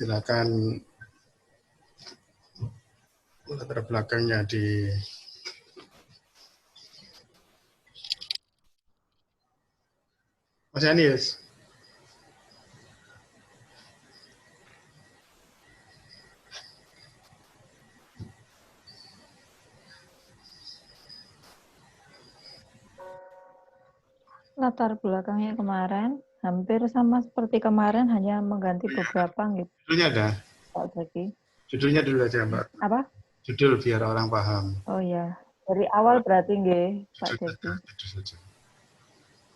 Silakan latar belakangnya di Mas Anies. Latar belakangnya kemarin hampir sama seperti kemarin, hanya mengganti beberapa gitu, Judulnya ada. Pak Zaki. Judulnya dulu aja, Mbak. Apa? Judul biar orang paham. Oh ya, dari awal berarti nggih, Pak Zaki. Judul saja.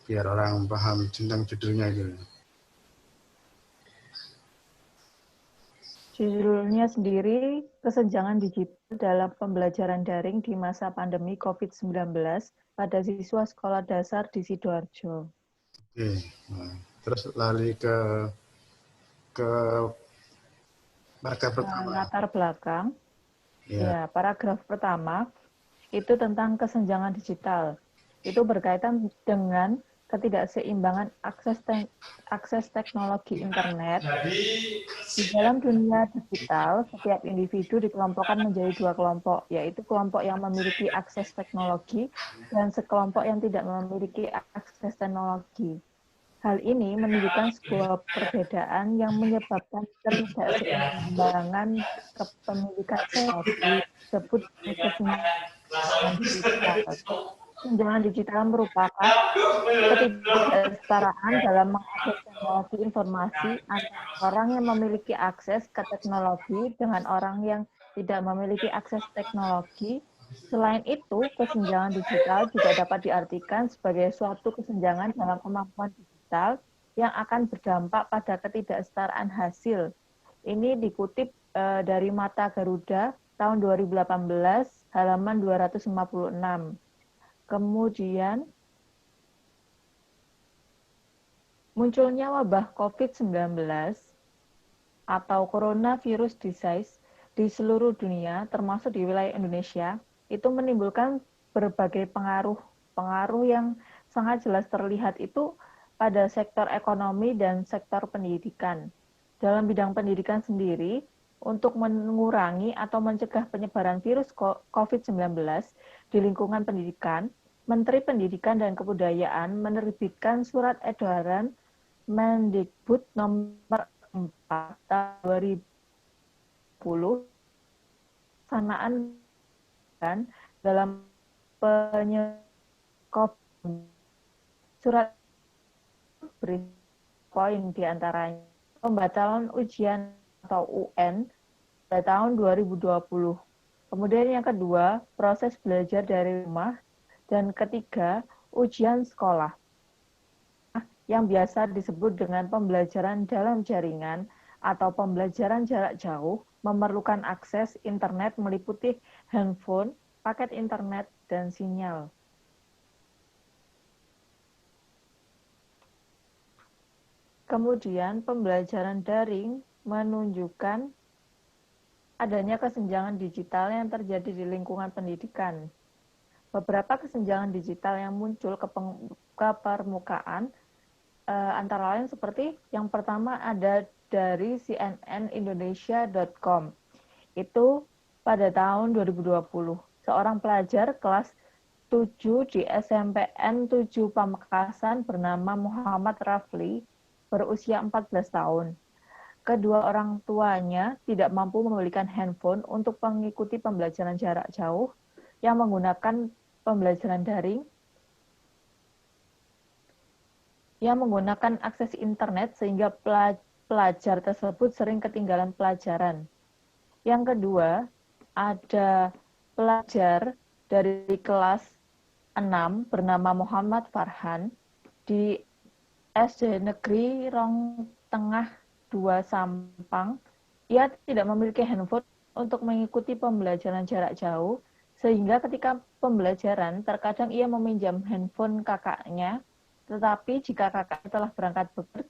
Biar orang paham tentang judulnya itu. Judulnya sendiri, kesenjangan digital dalam pembelajaran daring di masa pandemi COVID-19 pada siswa sekolah dasar di Sidoarjo. Oke. Nah, terus lari ke paragraf pertama. Latar belakang, Ya. ya, paragraf pertama itu tentang kesenjangan digital. Itu berkaitan dengan ketidakseimbangan akses teknologi internet. Di dalam dunia digital, setiap individu dikelompokkan menjadi dua kelompok, yaitu kelompok yang memiliki akses teknologi dan sekelompok yang tidak memiliki akses teknologi. Hal ini menunjukkan sebuah perbedaan yang menyebabkan ketidakseimbangan kepemilikan teknologi disebut kesenjangan digital. Kesenjangan digital merupakan ketidaksetaraan dalam mengakses teknologi informasi antara orang yang memiliki akses ke teknologi dengan orang yang tidak memiliki akses teknologi. Selain itu, kesenjangan digital juga dapat diartikan sebagai suatu kesenjangan dalam kemampuan digital yang akan berdampak pada ketidaksetaraan hasil. Ini dikutip dari Mata Garuda tahun 2018, halaman 256. Kemudian, munculnya wabah COVID-19 atau coronavirus disease di seluruh dunia, termasuk di wilayah Indonesia, itu menimbulkan berbagai pengaruh yang sangat jelas terlihat itu pada sektor ekonomi dan sektor pendidikan. Dalam bidang pendidikan sendiri, untuk mengurangi atau mencegah penyebaran virus COVID-19 di lingkungan pendidikan, Menteri Pendidikan dan Kebudayaan menerbitkan surat edaran Mendikbud nomor 4 tahun 2020 pelaksanaan dalam surat berisi poin diantaranya pembatalan ujian atau UN pada tahun 2020. Kemudian yang kedua, proses belajar dari rumah. Dan ketiga, ujian sekolah, yang biasa disebut dengan pembelajaran dalam jaringan atau pembelajaran jarak jauh, memerlukan akses internet meliputi handphone, paket internet, dan sinyal. Kemudian pembelajaran daring menunjukkan adanya kesenjangan digital yang terjadi di lingkungan pendidikan. Beberapa kesenjangan digital yang muncul ke permukaan antara lain seperti yang pertama ada dari cnnindonesia.com. Itu pada tahun 2020, seorang pelajar kelas 7 di SMPN 7 Pamekasan bernama Muhammad Rafli berusia 14 tahun. Kedua orang tuanya tidak mampu membelikan handphone untuk mengikuti pembelajaran jarak jauh yang menggunakan pembelajaran daring, yang menggunakan akses internet sehingga pelajar tersebut sering ketinggalan pelajaran. Yang kedua, ada pelajar dari kelas 6 bernama Muhammad Farhan di SD Negeri Rong Tengah 2 Sampang. Ia tidak memiliki handphone untuk mengikuti pembelajaran jarak jauh, sehingga ketika pembelajaran terkadang ia meminjam handphone kakaknya, tetapi jika kakaknya telah berangkat bekerja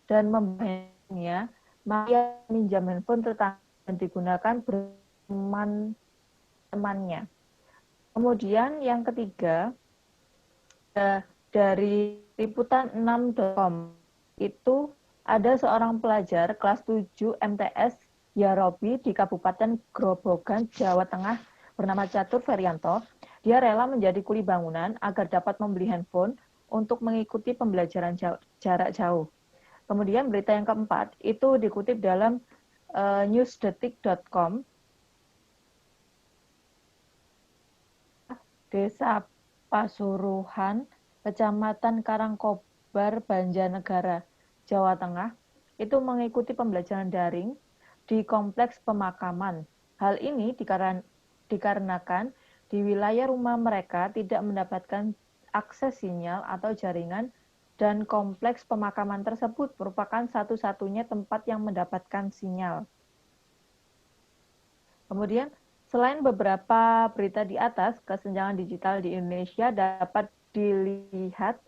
dan membawanya, maka ia meminjam handphone tetangga dan digunakan teman-temannya. Kemudian yang ketiga, dari liputan6.com itu ada seorang pelajar kelas 7 MTS Yarobi di Kabupaten Grobogan, Jawa Tengah bernama Catur Ferianto. Dia rela menjadi kuli bangunan agar dapat membeli handphone untuk mengikuti pembelajaran jarak jauh. Kemudian berita yang keempat itu dikutip dalam newsdetik.com. Desa Pasuruhan, Kecamatan Karangkobar, Banjarnegara, Jawa Tengah, itu mengikuti pembelajaran daring di kompleks pemakaman. Hal ini dikarenakan di wilayah rumah mereka tidak mendapatkan akses sinyal atau jaringan dan kompleks pemakaman tersebut merupakan satu-satunya tempat yang mendapatkan sinyal. Kemudian, selain beberapa berita di atas, kesenjangan digital di Indonesia dapat dilihat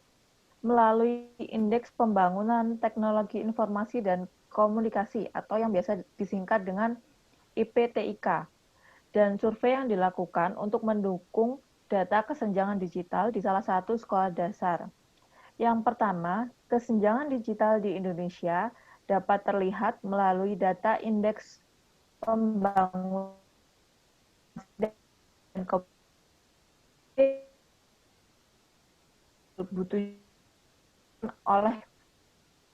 melalui Indeks Pembangunan Teknologi Informasi dan Komunikasi atau yang biasa disingkat dengan IPTIK, dan survei yang dilakukan untuk mendukung data kesenjangan digital di salah satu sekolah dasar. Yang pertama, kesenjangan digital di Indonesia dapat terlihat melalui data Indeks Pembangunan dan Komunikasi dibutuhkan oleh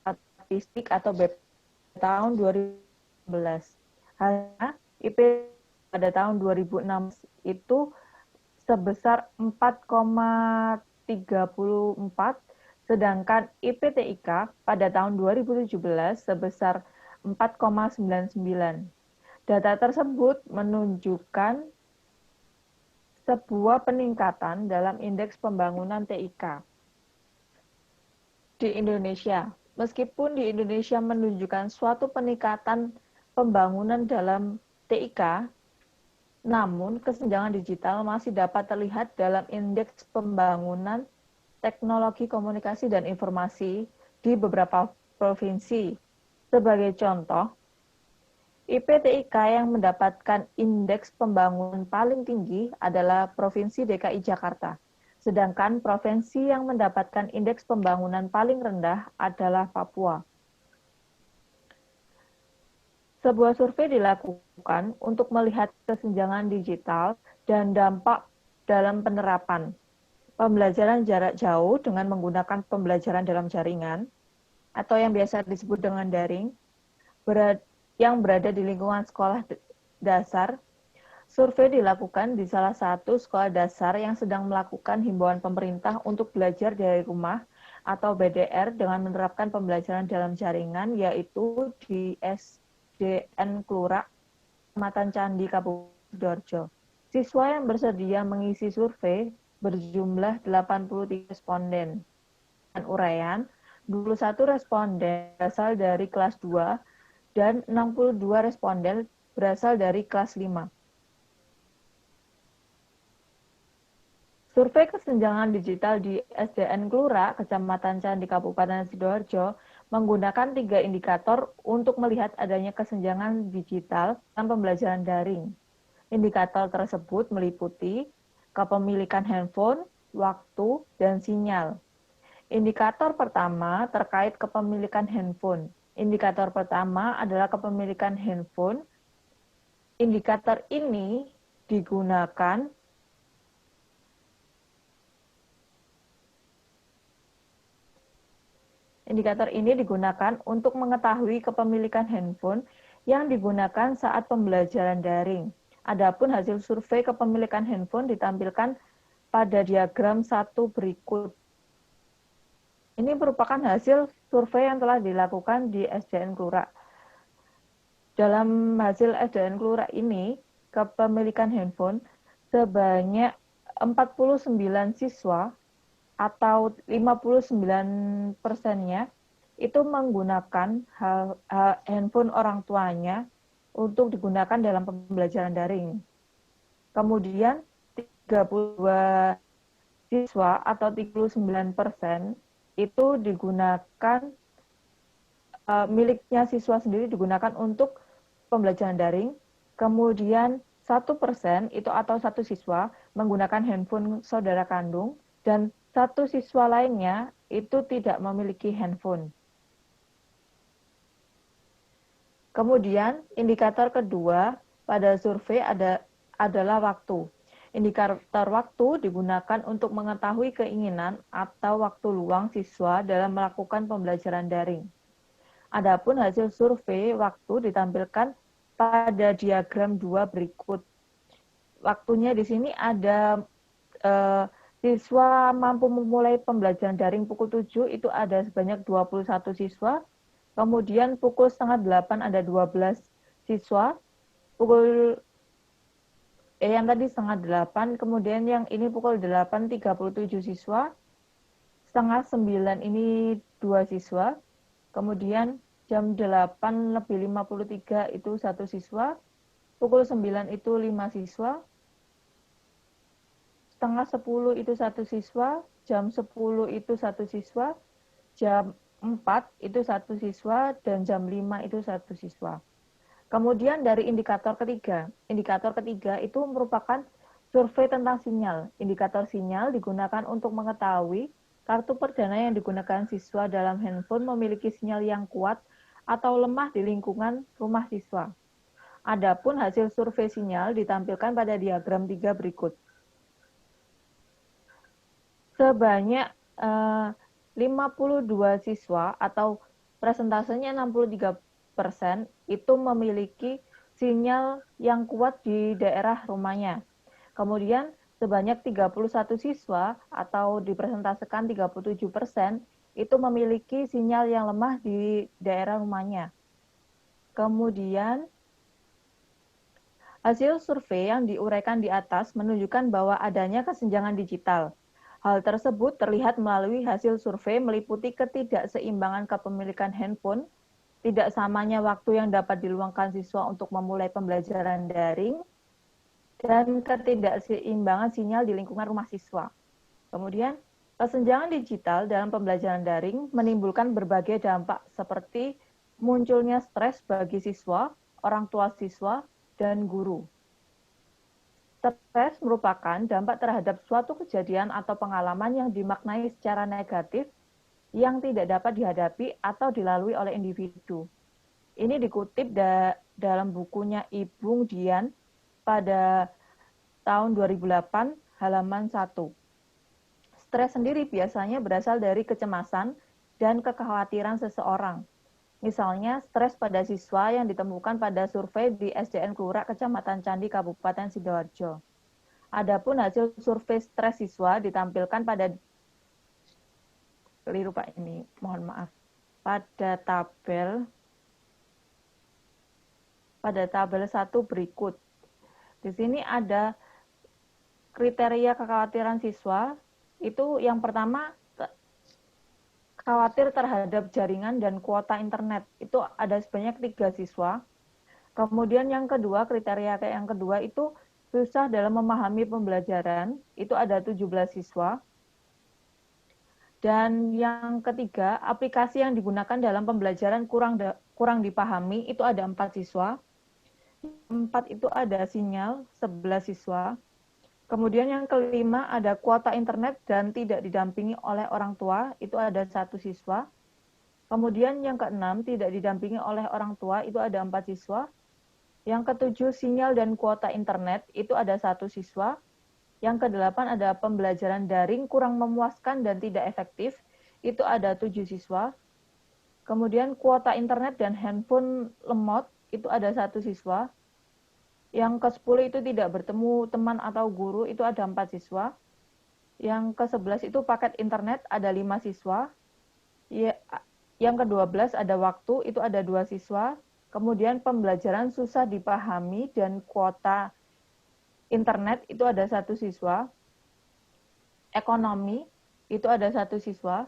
statistik atau BP tahun 2011. Hanya IP pada tahun 2006 itu sebesar 4,34, sedangkan IPTIK pada tahun 2017 sebesar 4,99. Data tersebut menunjukkan sebuah peningkatan dalam indeks pembangunan TIK di Indonesia. Meskipun di Indonesia menunjukkan suatu peningkatan pembangunan dalam TIK, namun kesenjangan digital masih dapat terlihat dalam indeks pembangunan teknologi komunikasi dan informasi di beberapa provinsi. Sebagai contoh, IPTIK yang mendapatkan indeks pembangunan paling tinggi adalah Provinsi DKI Jakarta. Sedangkan provinsi yang mendapatkan indeks pembangunan paling rendah adalah Papua. Sebuah survei dilakukan untuk melihat kesenjangan digital dan dampak dalam penerapan pembelajaran jarak jauh dengan menggunakan pembelajaran dalam jaringan atau yang biasa disebut dengan daring yang berada di lingkungan sekolah dasar. Survei dilakukan di salah satu sekolah dasar yang sedang melakukan himbauan pemerintah untuk belajar dari rumah atau BDR dengan menerapkan pembelajaran dalam jaringan, yaitu di SDN Klurak, Kecamatan Candi, Kabupaten Sidoarjo. Siswa yang bersedia mengisi survei berjumlah 83 responden. Dan uraian, 21 responden berasal dari kelas 2 dan 62 responden berasal dari kelas 5. Survei kesenjangan digital di SDN Klurak, Kecamatan Candi, Kabupaten Sidoarjo, menggunakan 3 indikator untuk melihat adanya kesenjangan digital dalam pembelajaran daring. Indikator tersebut meliputi kepemilikan handphone, waktu, dan sinyal. Indikator pertama terkait kepemilikan handphone. Indikator pertama adalah kepemilikan handphone. Indikator ini digunakan untuk mengetahui kepemilikan handphone yang digunakan saat pembelajaran daring. Adapun hasil survei kepemilikan handphone ditampilkan pada diagram 1 berikut. Ini merupakan hasil survei yang telah dilakukan di SDN Klurak. Dalam hasil SDN Klurak ini, kepemilikan handphone sebanyak 49 siswa atau 59%-nya itu menggunakan handphone orang tuanya untuk digunakan dalam pembelajaran daring. Kemudian 32 siswa atau 39% itu digunakan miliknya siswa sendiri digunakan untuk pembelajaran daring. Kemudian 1% itu atau 1 siswa menggunakan handphone saudara kandung dan 1 siswa lainnya itu tidak memiliki handphone. Kemudian indikator kedua pada survei adalah waktu. Indikator waktu digunakan untuk mengetahui keinginan atau waktu luang siswa dalam melakukan pembelajaran daring. Adapun hasil survei waktu ditampilkan pada diagram 2 berikut. Waktunya di sini ada siswa mampu memulai pembelajaran daring pukul 7 itu ada sebanyak 21 siswa. Kemudian pukul setengah 8 ada 12 siswa. Yang tadi setengah 8, kemudian yang ini pukul 8, 37 siswa. Setengah 9 ini 2 siswa. Kemudian jam 8 lebih 53 itu 1 siswa. Pukul 9 itu 5 siswa. Setengah 10 itu 1 siswa. Jam 10 itu 1 siswa. Jam 4 itu 1 siswa. Dan jam 5 itu 1 siswa. Kemudian dari indikator ketiga. Indikator ketiga itu merupakan survei tentang sinyal. Indikator sinyal digunakan untuk mengetahui kartu perdana yang digunakan siswa dalam handphone memiliki sinyal yang kuat atau lemah di lingkungan rumah siswa. Adapun hasil survei sinyal ditampilkan pada diagram 3 berikut. Sebanyak 52 siswa atau presentasenya 63% itu memiliki sinyal yang kuat di daerah rumahnya. Kemudian sebanyak 31 siswa atau dipresentasikan 37% itu memiliki sinyal yang lemah di daerah rumahnya. Kemudian hasil survei yang diuraikan di atas menunjukkan bahwa adanya kesenjangan digital. Hal tersebut terlihat melalui hasil survei meliputi ketidakseimbangan kepemilikan handphone, tidak samanya waktu yang dapat diluangkan siswa untuk memulai pembelajaran daring, dan ketidakseimbangan sinyal di lingkungan rumah siswa. Kemudian, kesenjangan digital dalam pembelajaran daring menimbulkan berbagai dampak seperti munculnya stres bagi siswa, orang tua siswa, dan guru. Stres merupakan dampak terhadap suatu kejadian atau pengalaman yang dimaknai secara negatif yang tidak dapat dihadapi atau dilalui oleh individu. Ini dikutip dalam bukunya Ibung Dian pada tahun 2008, halaman 1. Stres sendiri biasanya berasal dari kecemasan dan kekhawatiran seseorang. Misalnya, stres pada siswa yang ditemukan pada survei di SDN Klurak, Kecamatan Candi, Kabupaten Sidoarjo. Adapun hasil survei stres siswa ditampilkan pada keliru Pak ini, mohon maaf. Pada tabel 1 berikut. Di sini ada kriteria kekhawatiran siswa. Itu yang pertama khawatir terhadap jaringan dan kuota internet. Itu ada sebanyak 3 siswa. Kemudian yang kedua, kriteria yang kedua itu susah dalam memahami pembelajaran. Itu ada 17 siswa. Dan yang ketiga, aplikasi yang digunakan dalam pembelajaran kurang dipahami, itu ada 4 siswa. 4 itu ada sinyal, 11 siswa. Kemudian yang kelima, ada kuota internet dan tidak didampingi oleh orang tua, itu ada 1 siswa. Kemudian yang keenam, tidak didampingi oleh orang tua, itu ada 4 siswa. Yang ketujuh, sinyal dan kuota internet, itu ada 1 siswa. Yang kedelapan ada pembelajaran daring kurang memuaskan dan tidak efektif, itu ada 7 siswa. Kemudian kuota internet dan handphone lemot, itu ada 1 siswa. Yang ke-10 itu tidak bertemu teman atau guru, itu ada 4 siswa. Yang ke-11 itu paket internet, ada 5 siswa. Yang ke-12 ada waktu, itu ada 2 siswa. Kemudian pembelajaran susah dipahami dan kuota internet itu ada 1 siswa, ekonomi itu ada 1 siswa,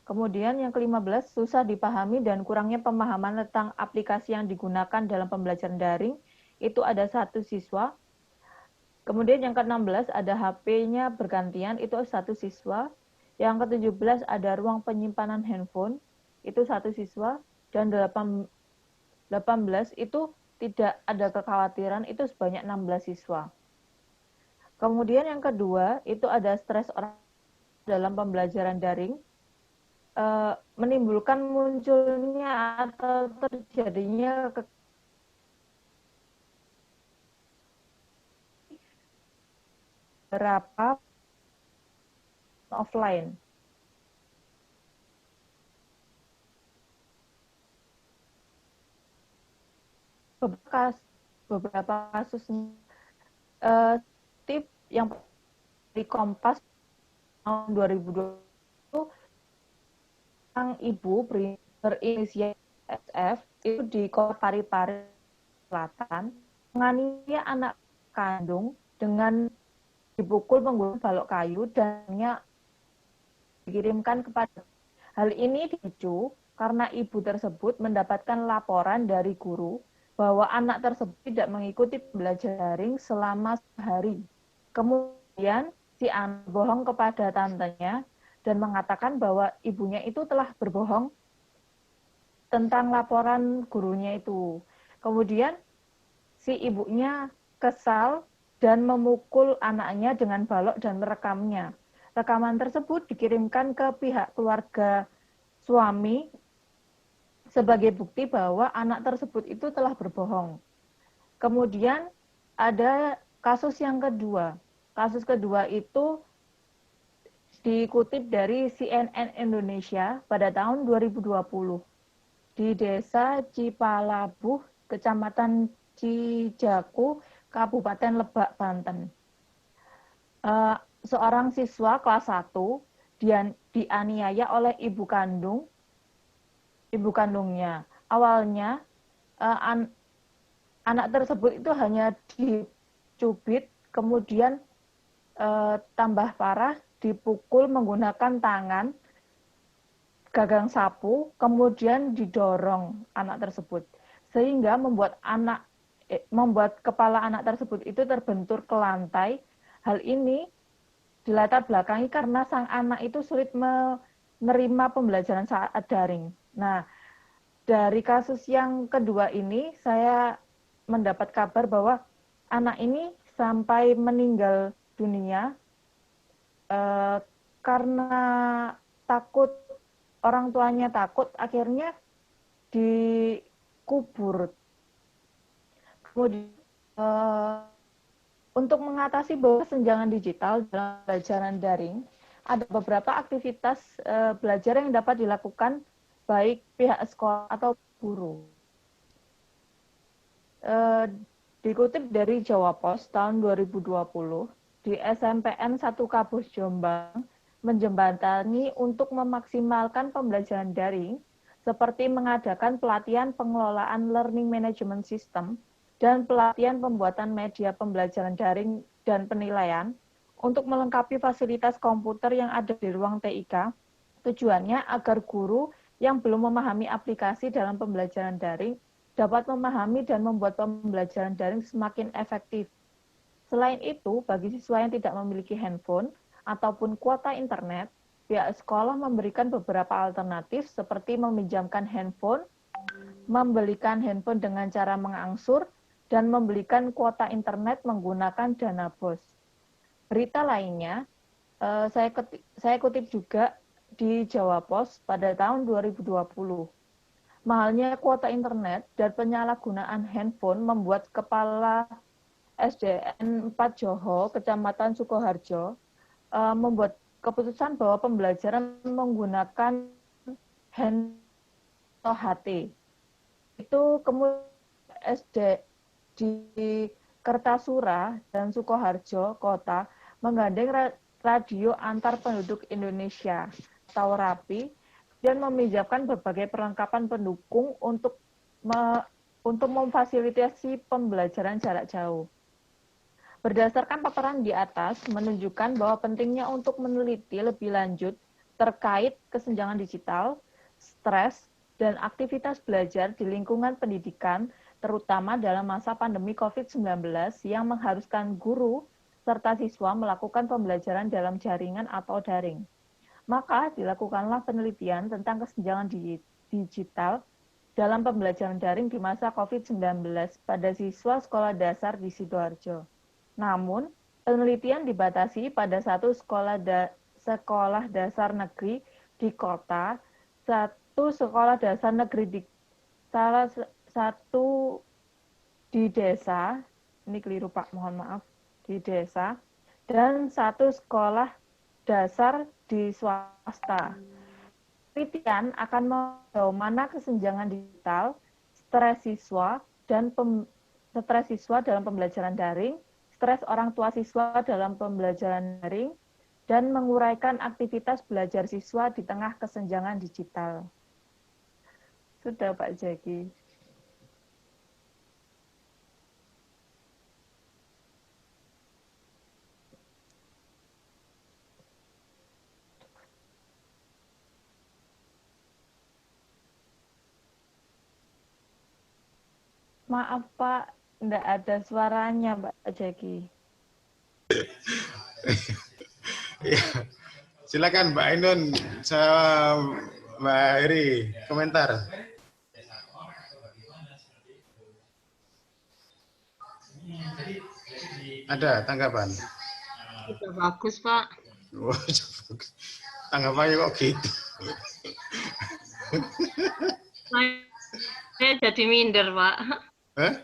kemudian yang ke-15 susah dipahami dan kurangnya pemahaman tentang aplikasi yang digunakan dalam pembelajaran daring itu ada 1 siswa, kemudian yang ke-16 ada HP-nya bergantian itu 1 siswa, yang ke-17 ada ruang penyimpanan handphone itu 1 siswa, dan 18 itu tidak ada kekhawatiran itu sebanyak 16 siswa. Kemudian yang kedua, itu ada stres orang dalam pembelajaran daring, menimbulkan munculnya atau terjadinya beberapa offline. Beberapa kasus tip yang di Kompas tahun 2020 yang ibu berinisial SF itu di Kota Parepare Selatan menganiaya anak kandung dengan dipukul menggunakan balok kayu dan dikirimkan kepada. Hal ini dipicu karena ibu tersebut mendapatkan laporan dari guru bahwa anak tersebut tidak mengikuti pembelajaran daring selama sehari. Kemudian si anak berbohong kepada tantenya dan mengatakan bahwa ibunya itu telah berbohong tentang laporan gurunya itu. Kemudian si ibunya kesal dan memukul anaknya dengan balok dan merekamnya. Rekaman tersebut dikirimkan ke pihak keluarga suami sebagai bukti bahwa anak tersebut itu telah berbohong. Kemudian ada kasus yang kedua. Kasus kedua itu dikutip dari CNN Indonesia pada tahun 2020 di Desa Cipalabuh, Kecamatan Cijaku, Kabupaten Lebak, Banten. Seorang siswa kelas 1 dianiaya oleh ibu kandungnya. Awalnya anak tersebut itu hanya dicubit, kemudian tambah parah dipukul menggunakan tangan, gagang sapu, kemudian didorong anak tersebut, sehingga membuat kepala anak tersebut itu terbentur ke lantai. Hal ini dilatar belakangi karena sang anak itu sulit menerima pembelajaran saat daring. Nah, dari kasus yang kedua ini, saya mendapat kabar bahwa anak ini sampai meninggal dunia karena takut, orang tuanya takut, akhirnya dikubur. Kemudian untuk mengatasi bahwa kesenjangan digital dalam pembelajaran daring, ada beberapa aktivitas belajar yang dapat dilakukan baik pihak sekolah atau guru. Dikutip dari Jawa Pos tahun 2020, di SMPN 1 Kabus Jombang menjembatani untuk memaksimalkan pembelajaran daring seperti mengadakan pelatihan pengelolaan learning management system dan pelatihan pembuatan media pembelajaran daring dan penilaian untuk melengkapi fasilitas komputer yang ada di ruang TIK. Tujuannya agar guru yang belum memahami aplikasi dalam pembelajaran daring dapat memahami dan membuat pembelajaran daring semakin efektif. Selain itu, bagi siswa yang tidak memiliki handphone ataupun kuota internet, pihak sekolah memberikan beberapa alternatif seperti meminjamkan handphone, membelikan handphone dengan cara mengangsur, dan membelikan kuota internet menggunakan dana BOS. Berita lainnya, saya kutip juga di Jawa Pos pada tahun 2020. Mahalnya kuota internet dan penyalahgunaan handphone membuat Kepala SDN 4 Joho, Kecamatan Sukoharjo, membuat keputusan bahwa pembelajaran menggunakan handphone atau HT. Itu kemudian SD di Kertasura dan Sukoharjo Kota menggandeng radio antar penduduk Indonesia atau RAPI dan meminjamkan berbagai perlengkapan pendukung untuk memfasilitasi pembelajaran jarak jauh. Berdasarkan paparan di atas, menunjukkan bahwa pentingnya untuk meneliti lebih lanjut terkait kesenjangan digital, stres, dan aktivitas belajar di lingkungan pendidikan, terutama dalam masa pandemi COVID-19 yang mengharuskan guru serta siswa melakukan pembelajaran dalam jaringan atau daring. Maka dilakukanlah penelitian tentang kesenjangan digital dalam pembelajaran daring di masa COVID-19 pada siswa sekolah dasar di Sidoarjo. Namun, penelitian dibatasi pada satu sekolah dasar negeri di kota, satu sekolah dasar negeri di salah satu di desa, ini keliru Pak, mohon maaf, di desa, dan 1 sekolah dasar di swasta. Penelitian akan sejauh mana kesenjangan digital, stres siswa dalam pembelajaran daring, stres orang tua siswa dalam pembelajaran daring, dan menguraikan aktivitas belajar siswa di tengah kesenjangan digital. Sudah, Pak Jaki. Maaf, Pak. Tidak ada suaranya, Pak Jaki. Ya, silakan Mbak Ainun sama Mbak Eri komentar. Ada tanggapan? Sudah bagus, Pak. Oh, tanggapannya kok gitu? Saya jadi minder, Pak. Hah?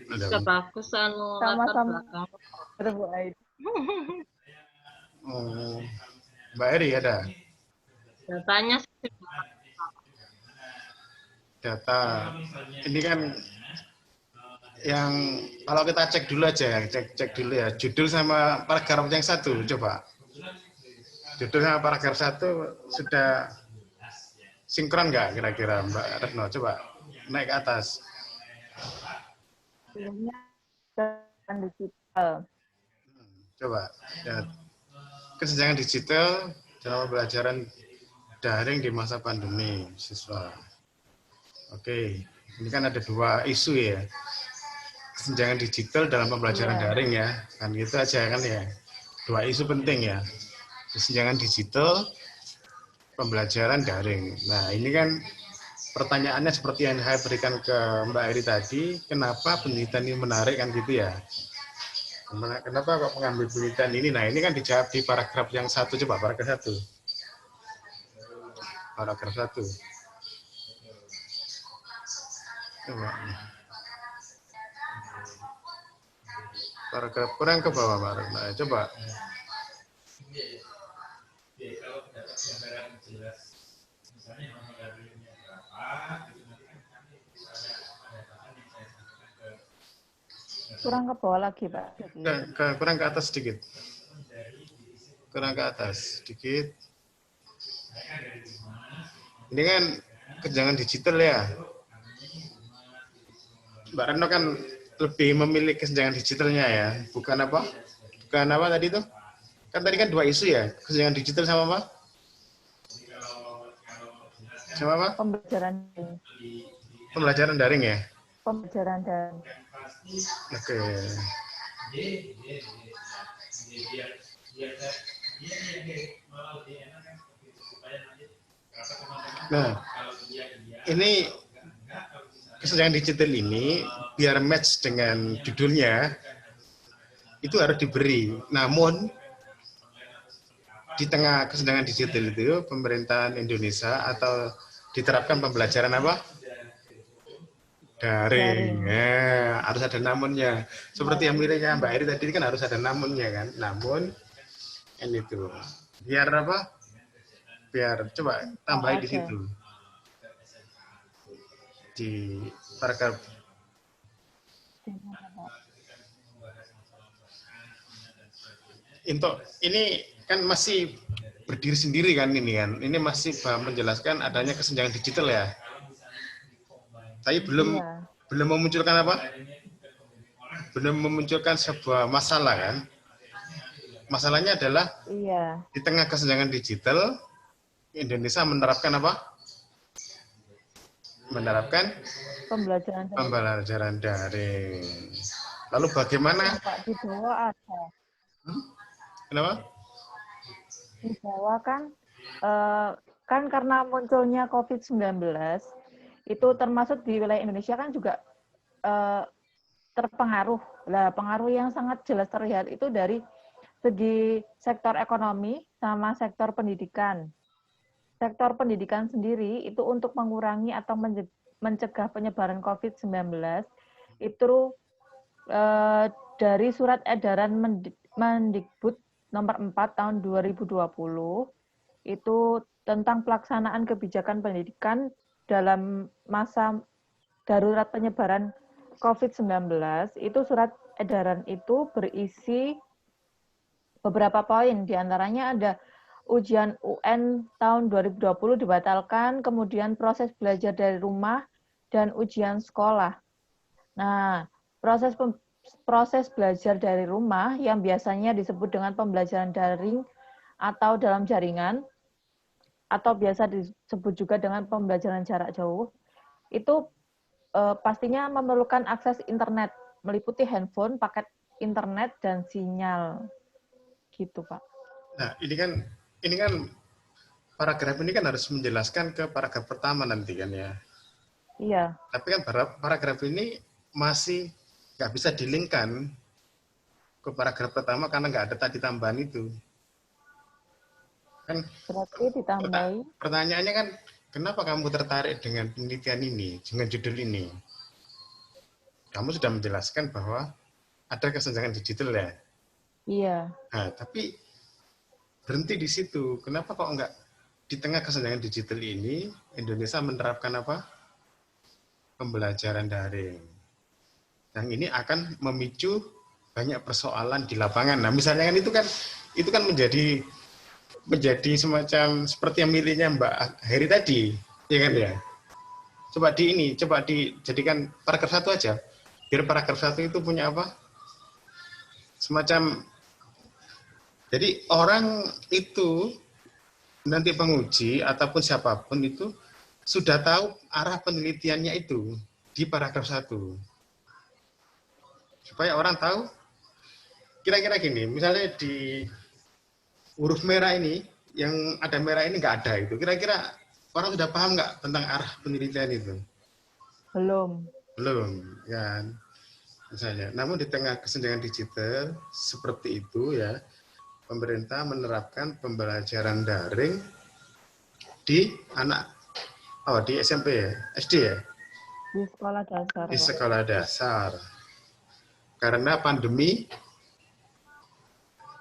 Sudah bagus, latar belakang. Bu Aida. Oh, Mbak Eri ada? Datanya Data. Ini kan yang kalau kita cek dulu aja, cek dulu ya. Judul sama paragraf yang satu, coba. Judul sama paragraf satu sudah sinkron nggak kira-kira Mbak Retno? Coba naik ke atas. Kesenjangan digital. Coba. Ya. Kesenjangan digital dalam pembelajaran daring di masa pandemi siswa. Oke, ini kan ada 2 isu ya. Kesenjangan digital dalam pembelajaran daring ya. Kan gitu aja kan ya. 2 isu penting ya. Kesenjangan digital, pembelajaran daring. Nah, ini kan pertanyaannya seperti yang saya berikan ke Mbak Eri tadi, kenapa penelitian ini menarik kan gitu ya. Kenapa kok mengambil penelitian ini? Nah, ini kan dijawab di paragraf yang satu, coba paragraf 1. Paragraf 1. Coba. Paragraf kurang ke bawah, Pak. Nah, coba. Kurang ke bawah lagi, Pak. Kurang ke atas sedikit. Kurang ke atas sedikit. Ini kan kesenjangan digital ya. Mbak Retno kan lebih memilih kesenjangan digitalnya ya, bukan apa? Bukan apa tadi itu? Kan tadi kan 2 isu ya, kesenjangan digital sama apa? Sama apa? Pembelajaran daring. Pembelajaran daring ya? Pembelajaran daring. Oke. Nah, ini kesenjangan digital ini biar match dengan judulnya itu harus diberi. Namun di tengah kesenjangan digital itu pemerintahan Indonesia atau diterapkan pembelajaran apa? Daring. Ya, harus ada namunnya. Seperti yang miripnya Mbak Eri tadi kan harus ada namunnya kan. Namun ini tuh biar apa? Biar coba tambahin di situ. Di paragraf ini kan masih berdiri sendiri kan ini kan. Ini masih menjelaskan adanya kesenjangan digital ya. Tapi belum memunculkan apa? Belum memunculkan sebuah masalah kan. Masalahnya adalah di tengah kesenjangan digital Indonesia menerapkan apa? Menerapkan pembelajaran daring. Lalu bagaimana? Pak, di bawah ada. Kenapa? Di bawah kan karena munculnya COVID-19 itu termasuk di wilayah Indonesia kan juga terpengaruh. Nah, pengaruh yang sangat jelas terlihat itu dari segi sektor ekonomi sama sektor pendidikan. Sektor pendidikan sendiri itu untuk mengurangi atau mencegah penyebaran COVID-19 itu dari Surat Edaran Mendikbud nomor 4 tahun 2020 itu tentang pelaksanaan kebijakan pendidikan dalam masa darurat penyebaran COVID-19, itu surat edaran itu berisi beberapa poin, diantaranya ada ujian UN tahun 2020 dibatalkan, kemudian proses belajar dari rumah, dan ujian sekolah. Nah, proses belajar dari rumah yang biasanya disebut dengan pembelajaran daring atau dalam jaringan, atau biasa disebut juga dengan pembelajaran jarak jauh, itu pastinya memerlukan akses internet, meliputi handphone, paket internet, dan sinyal. Gitu, Pak. Nah, ini kan paragraf ini kan harus menjelaskan ke paragraf pertama nanti kan ya. Iya. Tapi kan paragraf ini masih nggak bisa dilingkan ke paragraf pertama karena nggak ada tadi tambahan itu. Kan berarti ditambahi. Pertanyaannya kan, kenapa kamu tertarik dengan penelitian ini, dengan judul ini? Kamu sudah menjelaskan bahwa ada kesenjangan digital ya. Iya. Nah, tapi berhenti di situ. Kenapa kok enggak di tengah kesenjangan digital ini Indonesia menerapkan apa? Pembelajaran daring. Yang ini akan memicu banyak persoalan di lapangan. Nah, misalnya kan itu kan menjadi semacam seperti yang milihnya Mbak Heri tadi, ya kan ya? Coba dijadikan paragraf 1 aja. Biar paragraf 1 itu punya apa? Semacam, jadi orang itu nanti penguji ataupun siapapun itu sudah tahu arah penelitiannya itu di paragraf 1. Supaya orang tahu, kira-kira gini, misalnya di huruf merah ini, yang ada merah ini nggak ada itu. Kira-kira orang sudah paham nggak tentang arah penelitian itu? Belum, kan? Misalnya. Namun di tengah kesenjangan digital seperti itu ya, pemerintah menerapkan pembelajaran daring di di SMP ya, SD ya? di sekolah dasar. Di sekolah dasar. Karena pandemi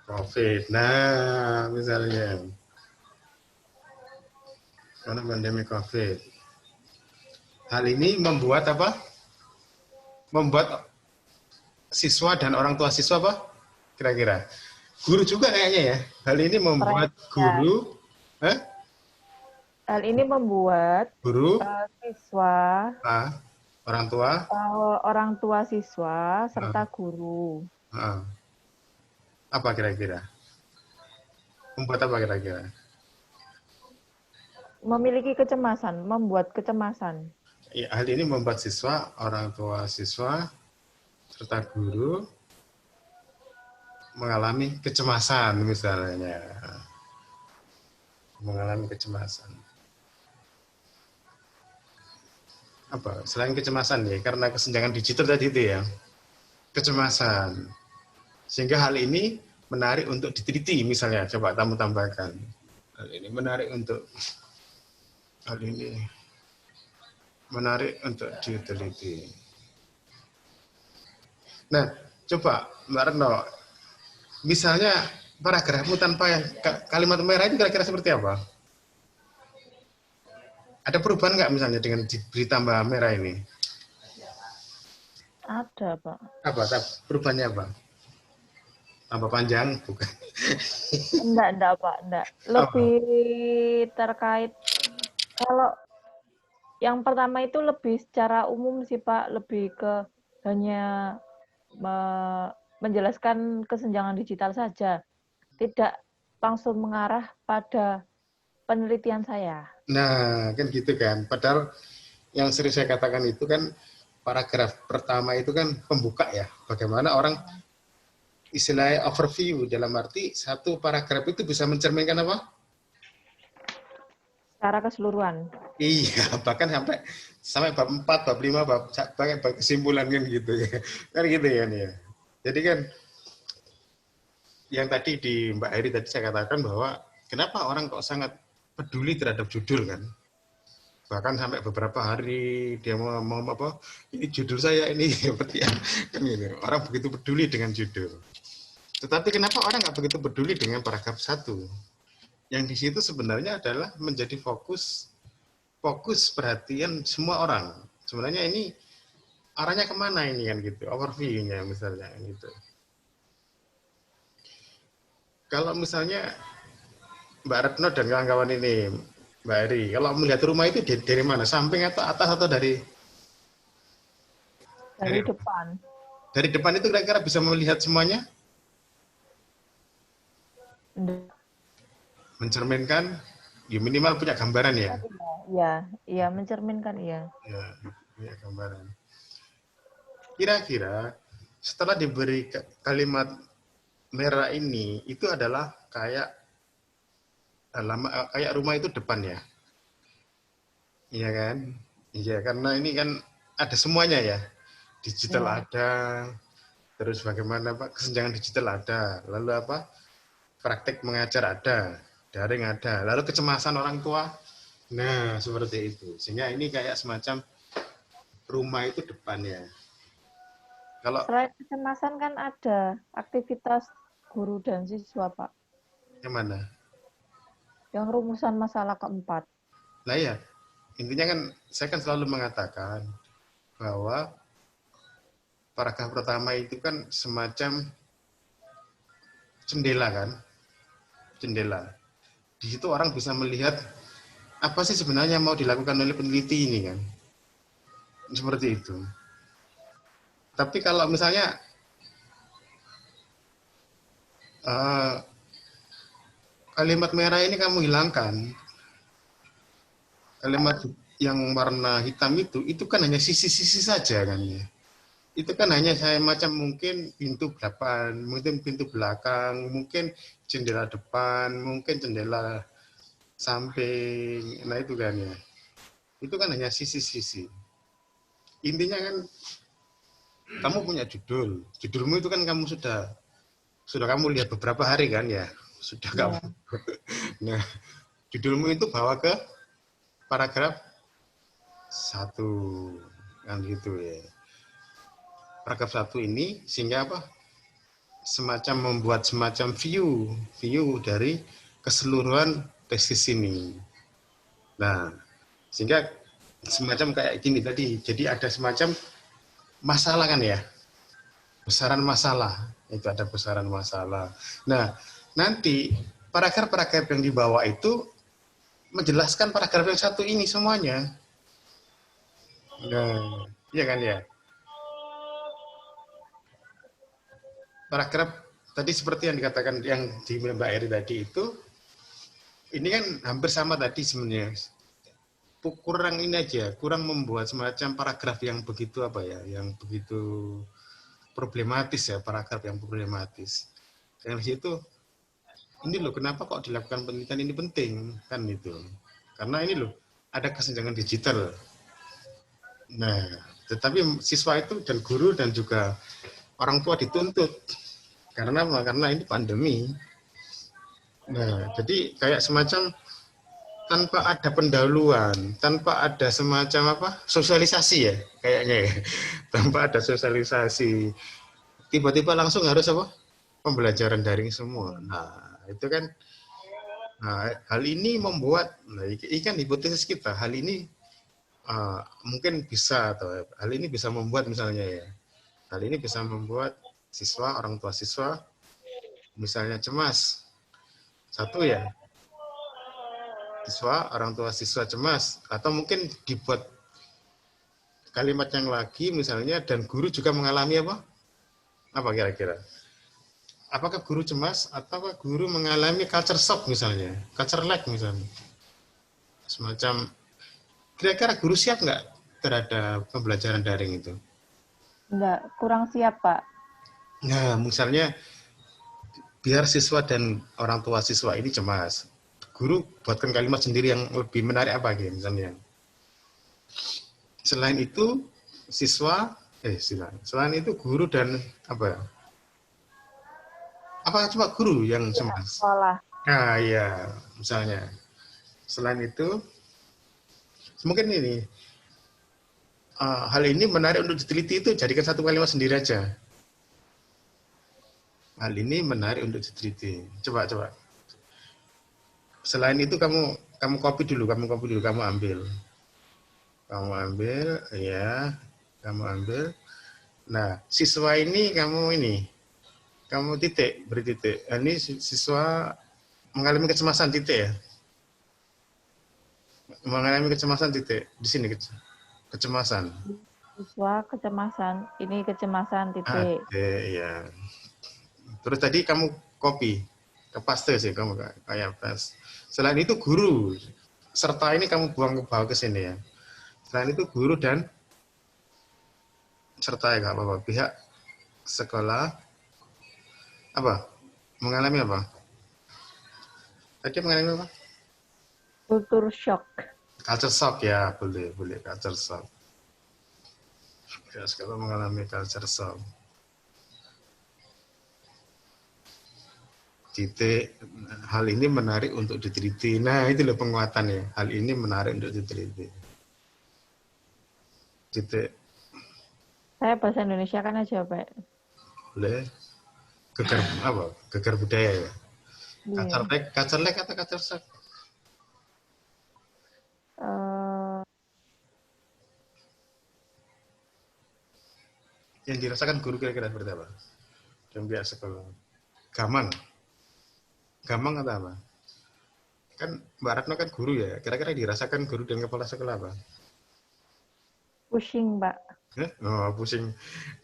COVID. Nah, misalnya. Karena pandemi COVID. Hal ini membuat apa? Membuat siswa dan orang tua siswa apa? Kira-kira. Guru juga kayaknya ya. Hal ini membuat guru, Hal ini membuat guru, siswa, orang tua siswa, serta guru. Apa kira-kira? Membuat apa kira-kira? Memiliki kecemasan, membuat kecemasan. Ya, hal ini membuat siswa, orang tua siswa, serta guru mengalami kecemasan misalnya. Mengalami kecemasan. Apa? Selain kecemasan ya, karena kesenjangan digital tadi itu ya. Kecemasan. Sehingga hal ini menarik untuk diteliti misalnya. Coba kamu tambahkan. Hal ini menarik untuk diteliti. Nah, coba Mbak Retno, misalnya paragrafmu tanpa kalimat merah itu kira-kira seperti apa? Ada perubahan nggak misalnya dengan diberi tambah merah ini? Ada, Pak. Apa? Perubahannya apa? Tambah panjang? Bukan. Enggak, Pak. Enggak. Lebih terkait, kalau yang pertama itu lebih secara umum sih, Pak. Lebih ke hanya menjelaskan kesenjangan digital saja. Tidak langsung mengarah pada penelitian saya. Nah, kan gitu kan. Padahal yang sering saya katakan itu kan paragraf pertama itu kan pembuka ya. Bagaimana orang istilahnya overview, dalam arti satu paragraf itu bisa mencerminkan apa? Secara keseluruhan. Iya, bahkan sampai bab 4, bab 5, bab kesimpulan kan gitu ya. Kan gitu ya nih ya. Jadi kan yang tadi di Mbak Heri tadi saya katakan bahwa kenapa orang kok sangat peduli terhadap judul kan? Bahkan sampai beberapa hari dia mau apa, ini judul saya ini seperti ya, kan gitu. Orang begitu peduli dengan judul. Tetapi kenapa orang nggak begitu peduli dengan paragraf 1? Yang di situ sebenarnya adalah menjadi fokus perhatian semua orang. Sebenarnya ini arahnya kemana ini kan gitu, overview-nya misalnya gitu. Kalau misalnya Mbak Retno dan kawan-kawan ini, Mbak Eri, kalau melihat rumah itu dari mana? Samping atau atas atau dari depan? Dari depan itu kira-kira bisa melihat semuanya? Mencerminkan, ya minimal punya gambaran ya? Iya, mencerminkan iya. Ya, punya gambaran. Kira-kira setelah diberi kalimat merah ini, itu adalah kayak rumah itu depan ya? Iya kan? Iya, karena ini kan ada semuanya ya. Digital ada, terus bagaimana Pak, kesenjangan digital ada, lalu apa, praktek mengajar ada, daring ada, lalu kecemasan orang tua, nah seperti itu. Sehingga ini kayak semacam rumah itu depan ya. Kalau selain kecemasan kan ada aktivitas guru dan siswa, Pak. yang mana? Yang rumusan masalah keempat. Nah ya, intinya kan saya kan selalu mengatakan bahwa paragraf pertama itu kan semacam jendela kan, jendela. Di situ orang bisa melihat apa sih sebenarnya mau dilakukan oleh peneliti ini kan, seperti itu. Tapi kalau misalnya kalimat merah ini kamu hilangkan, kalimat yang warna hitam itu kan hanya sisi-sisi saja kan ya. Itu kan hanya saya macam mungkin pintu depan, mungkin pintu belakang, mungkin jendela depan, mungkin jendela samping. Nah itu kan ya. Itu kan hanya sisi-sisi. Intinya kan kamu punya judul. Judulmu itu kan kamu sudah kamu lihat beberapa hari kan ya. Sudah kamu. Nah, judulmu itu bawa ke paragraf 1 kan gitu ya. Paragraf 1 ini sehingga apa? Semacam membuat semacam view dari keseluruhan tesis ini. Nah, sehingga semacam kayak gini tadi. Jadi ada semacam masalah kan ya. Besaran masalah. Itu ada besaran masalah. Nah, nanti paragraf-paragraf yang di bawah itu menjelaskan paragraf yang 1 ini semuanya. Nah, iya kan ya. Paragraf tadi seperti yang dikatakan yang di Mbak Eri tadi itu, ini kan hampir sama tadi sebenarnya. Kurang ini aja, kurang membuat semacam paragraf yang begitu apa ya, yang begitu problematis ya, paragraf yang problematis. Yang situ, ini loh kenapa kok dilakukan penelitian ini penting kan itu. Karena ini loh ada kesenjangan digital. Nah, tetapi siswa itu dan guru dan juga orang tua dituntut karena ini pandemi. Nah, jadi kayak semacam tanpa ada pendahuluan, tanpa ada semacam apa sosialisasi ya kayaknya ya. Tanpa ada sosialisasi, tiba-tiba langsung harus apa pembelajaran daring semua. Nah, itu kan hal ini membuat, nah, ini kan hipotesis kita, hal ini mungkin bisa atau hal ini bisa membuat misalnya ya, hal ini bisa membuat siswa, orang tua siswa misalnya cemas. Satu ya, siswa, orang tua siswa cemas, atau mungkin dibuat kalimat yang lagi misalnya, dan guru juga mengalami apa? Apa kira-kira? Apakah guru cemas, atau guru mengalami culture shock misalnya, culture lag misalnya? Semacam, kira-kira guru siap nggak terhadap pembelajaran daring itu? Enggak, kurang siap, Pak. Nah, misalnya, biar siswa dan orang tua siswa ini cemas, guru buatkan kalimat sendiri yang lebih menarik apa gitu misalnya. Selain itu selain itu guru dan apa cuma guru yang cemas? Sekolah. Nah ya, misalnya. Selain itu Mungkin ini hal ini menarik untuk diteliti itu jadikan satu kalimat sendiri aja. Hal ini menarik untuk diteliti. Coba. Selain itu kamu copy dulu, kamu ambil. Ya. Kamu ambil. Nah, siswa ini kamu titik, beri titik. Ini siswa mengalami kecemasan titik ya. Mengalami kecemasan titik. Di sini kecemasan. Siswa kecemasan. Ini kecemasan titik. Ya. Terus tadi kamu copy ke paste sih, kamu kayak paste. Selain itu guru serta ini kamu buang ke bawah ke sini ya. Selain itu guru dan serta ya nggak apa-apa. Pihak sekolah apa? Mengalami apa? Tadi mengalami apa? Kultur shock. Culture shock ya, boleh culture shock. Ya, sekolah mengalami culture shock. Titik, hal ini menarik untuk diteliti. Nah, itu loh penguatan ya. Hal ini menarik untuk diteliti. Titik. Saya bahasa Indonesia kan aja, Pak. Boleh. Gegar budaya ya. Culture lag atau culture shock? Yang dirasakan guru kira-kira seperti apa? Yang biasa sekolah. Gamang atau apa? Kan Mbak Ratno kan guru ya. Kira-kira dirasakan guru dan kepala sekolah apa? Pusing, Pak. Oh, pusing.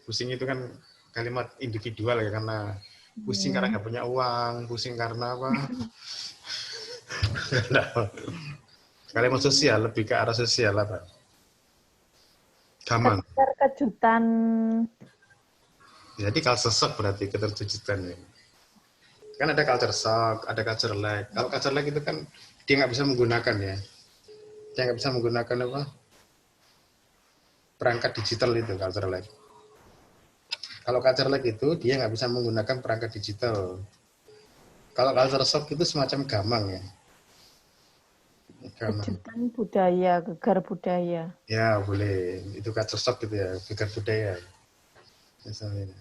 Pusing itu kan kalimat individual ya, karena pusing karena nggak punya uang, pusing karena apa? Kalimat sosial, lebih ke arah sosial apa? Gamang. Kejutan. Jadi culture shock berarti keterkejutan ya. Kan ada culture shock, ada culture lag. Kalau culture lag itu kan dia nggak bisa menggunakan ya. Dia nggak bisa menggunakan apa? Perangkat digital itu culture lag. Kalau culture lag itu dia nggak bisa menggunakan perangkat digital. Kalau culture shock itu semacam gamang ya. Kejutan budaya, gegar budaya. Ya boleh, itu culture shock gitu ya, gegar budaya. Misalnya.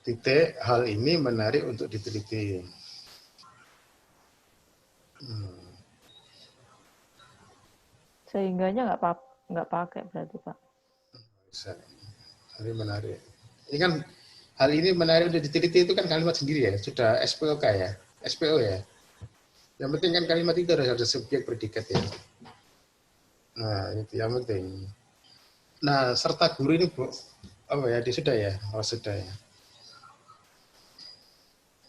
Titik, hal ini menarik untuk diteliti. Sehingganya nggak pakai berarti, Pak. Bisa. Hal ini menarik. Ini kan hal ini menarik untuk diteliti itu kan kalimat sendiri ya, sudah SPOK ya, SPO ya. Yang penting kan kalimat itu harus ada subjek predikat ya. Nah itu yang penting. Nah serta guru ini apa ya, sudah ya, sudah ya.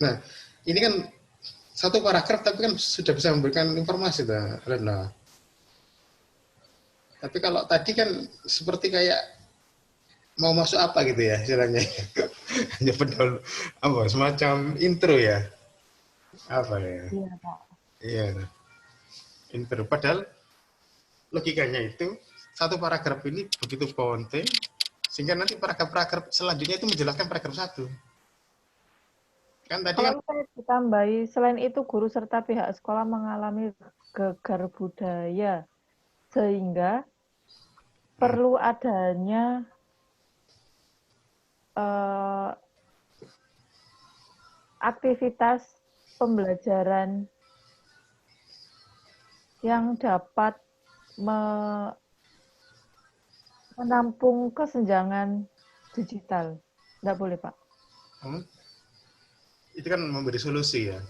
Nah ini kan satu paragraf tapi kan sudah bisa memberikan informasi tuh, Rena. Tapi kalau tadi kan seperti kayak mau masuk apa gitu ya istilahnya. Hanya pendahulu apa semacam intro ya. Apa ya? Iya, Pak. Iya. Intro, padahal logikanya itu satu paragraf ini begitu penting sehingga nanti paragraf selanjutnya itu menjelaskan paragraf satu. Kan tadi kalau saya ditambahi, selain itu guru serta pihak sekolah mengalami gegar budaya sehingga perlu adanya aktivitas pembelajaran yang dapat menampung kesenjangan digital. Nggak boleh, Pak? Itu kan memberi solusi ya?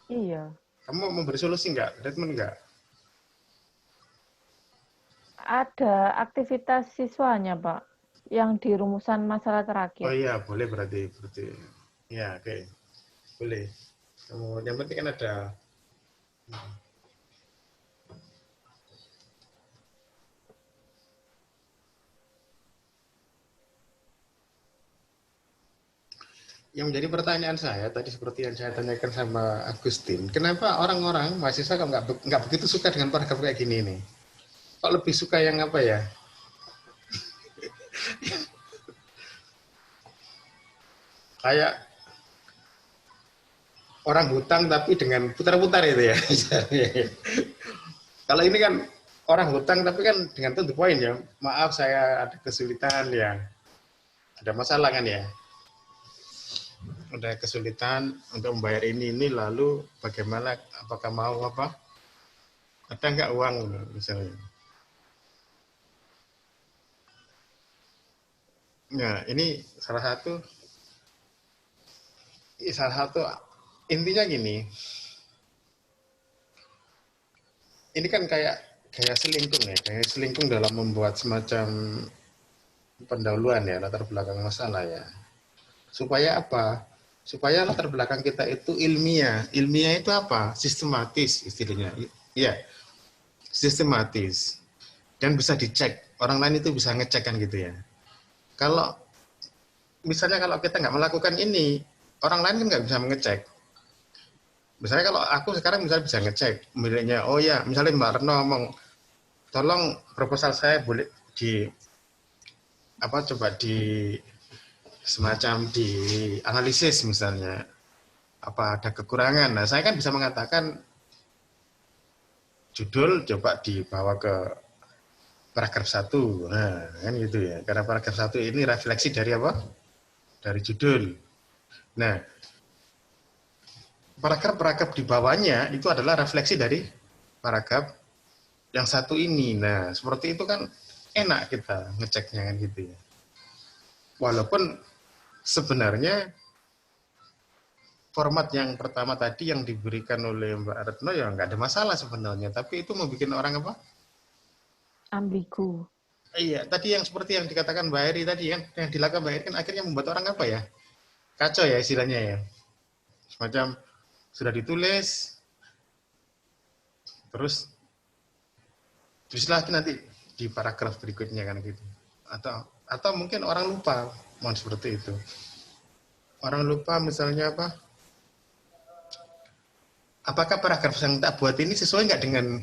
Iya. Kamu memberi solusi nggak? Redmond nggak? Ada aktivitas siswanya, Pak, yang di rumusan masalah terakhir. Oh iya, boleh berarti. Ya, oke. Boleh. Yang penting kan ada. Yang menjadi pertanyaan saya tadi seperti yang saya tanyakan sama Agustin, kenapa orang-orang mahasiswa nggak begitu suka dengan paragraf kayak gini nih? Kok lebih suka yang apa ya? Kayak orang hutang tapi dengan putar-putar itu ya. Kalau ini kan orang hutang tapi kan dengan to the point ya. Maaf saya ada kesulitan ya. Ada masalah kan ya. Ada kesulitan untuk membayar ini lalu bagaimana, apakah mau apa? Ada nggak uang misalnya. Nah, ini salah satu intinya gini. Ini kan kayak selingkung ya, kayak selingkung dalam membuat semacam pendahuluan ya, latar belakang masalah ya. Supaya apa? Supaya latar belakang kita itu ilmiah. Ilmiah itu apa? Sistematis istilahnya. Iya, sistematis. Dan bisa dicek. Orang lain itu bisa ngecek kan gitu ya. Kalau misalnya kalau kita nggak melakukan ini, orang lain kan nggak bisa mengecek. Misalnya kalau aku sekarang misalnya bisa ngecek miliknya, oh ya, misalnya Mbak Retno ngomong, tolong proposal saya boleh di apa coba di semacam di analisis misalnya apa ada kekurangan. Nah, saya kan bisa mengatakan judul coba dibawa ke paragraf 1. Nah, kan gitu ya. Karena paragraf 1 ini refleksi dari apa? Dari judul. Nah, paragraf-paragraf di bawahnya itu adalah refleksi dari paragraf yang satu ini. Nah, seperti itu kan enak kita ngeceknya kan gitu ya. Walaupun sebenarnya format yang pertama tadi yang diberikan oleh Mbak Retno ya nggak ada masalah sebenarnya, tapi itu membuat orang apa? Ambigu. Iya, tadi yang seperti yang dikatakan Mbak Eri tadi kan, yang dilakukan Mbak Eri kan akhirnya membuat orang apa ya? Kacau ya istilahnya ya. Semacam sudah ditulis, terus lagi nanti di paragraf berikutnya kan gitu. Atau mungkin orang lupa, mohon seperti itu. Orang lupa misalnya apa? Apakah paragraf yang tak buat ini sesuai nggak dengan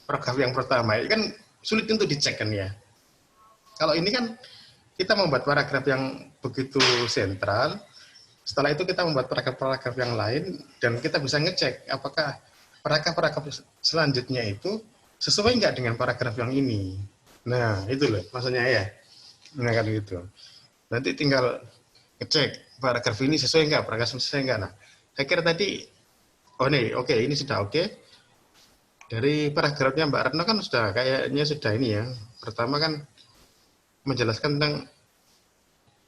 paragraf yang pertama? Ini kan sulit untuk dicek kan ya. Kalau ini kan kita membuat paragraf yang begitu sentral, setelah itu kita membuat paragraf-paragraf yang lain, dan kita bisa ngecek apakah paragraf-paragraf selanjutnya itu sesuai nggak dengan paragraf yang ini. Nah, itu loh maksudnya ya. Nah, kan gitu. Nanti tinggal ngecek paragraf ini sesuai nggak, paragraf ini sesuai nggak. Nah, saya kira tadi, oh nih, oke, ini sudah oke. Dari paragrafnya Mbak Retno kan sudah kayaknya sudah ini ya. Pertama kan menjelaskan tentang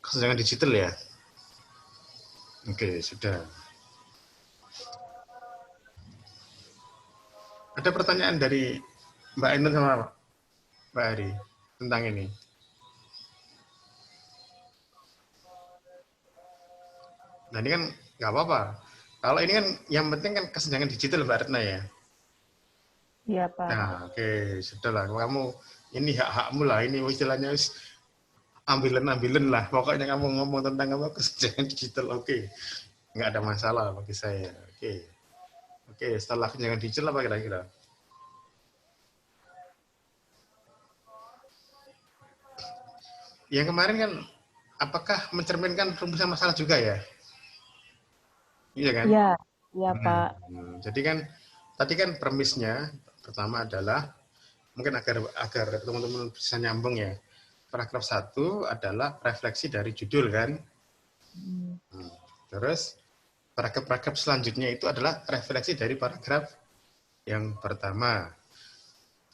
kesenjangan digital ya. Oke, sudah. Ada pertanyaan dari Mbak Ainun sama Mbak Ari tentang ini. Nah, ini kan nggak apa-apa. Kalau ini kan yang penting kan kesenjangan digital Mbak Retna ya. Iya, Pak. Nah, oke, sudah lah. Kamu ini hak-hakmu lah. Ini istilahnya ambilan-ambilan lah. Pokoknya kamu ngomong tentang apa kesenjangan digital, oke. Nggak ada masalah bagi saya. Oke. Oke, setelah kesenjangan digital apa kira-kira? Yang kemarin kan apakah mencerminkan rumusan masalah juga ya? Iya kan? Iya, iya, Pak. Jadi kan tadi kan premisnya pertama adalah mungkin agar teman-teman bisa nyambung ya. Paragraf 1 adalah refleksi dari judul kan. Terus paragraf-paragraf selanjutnya itu adalah refleksi dari paragraf yang pertama.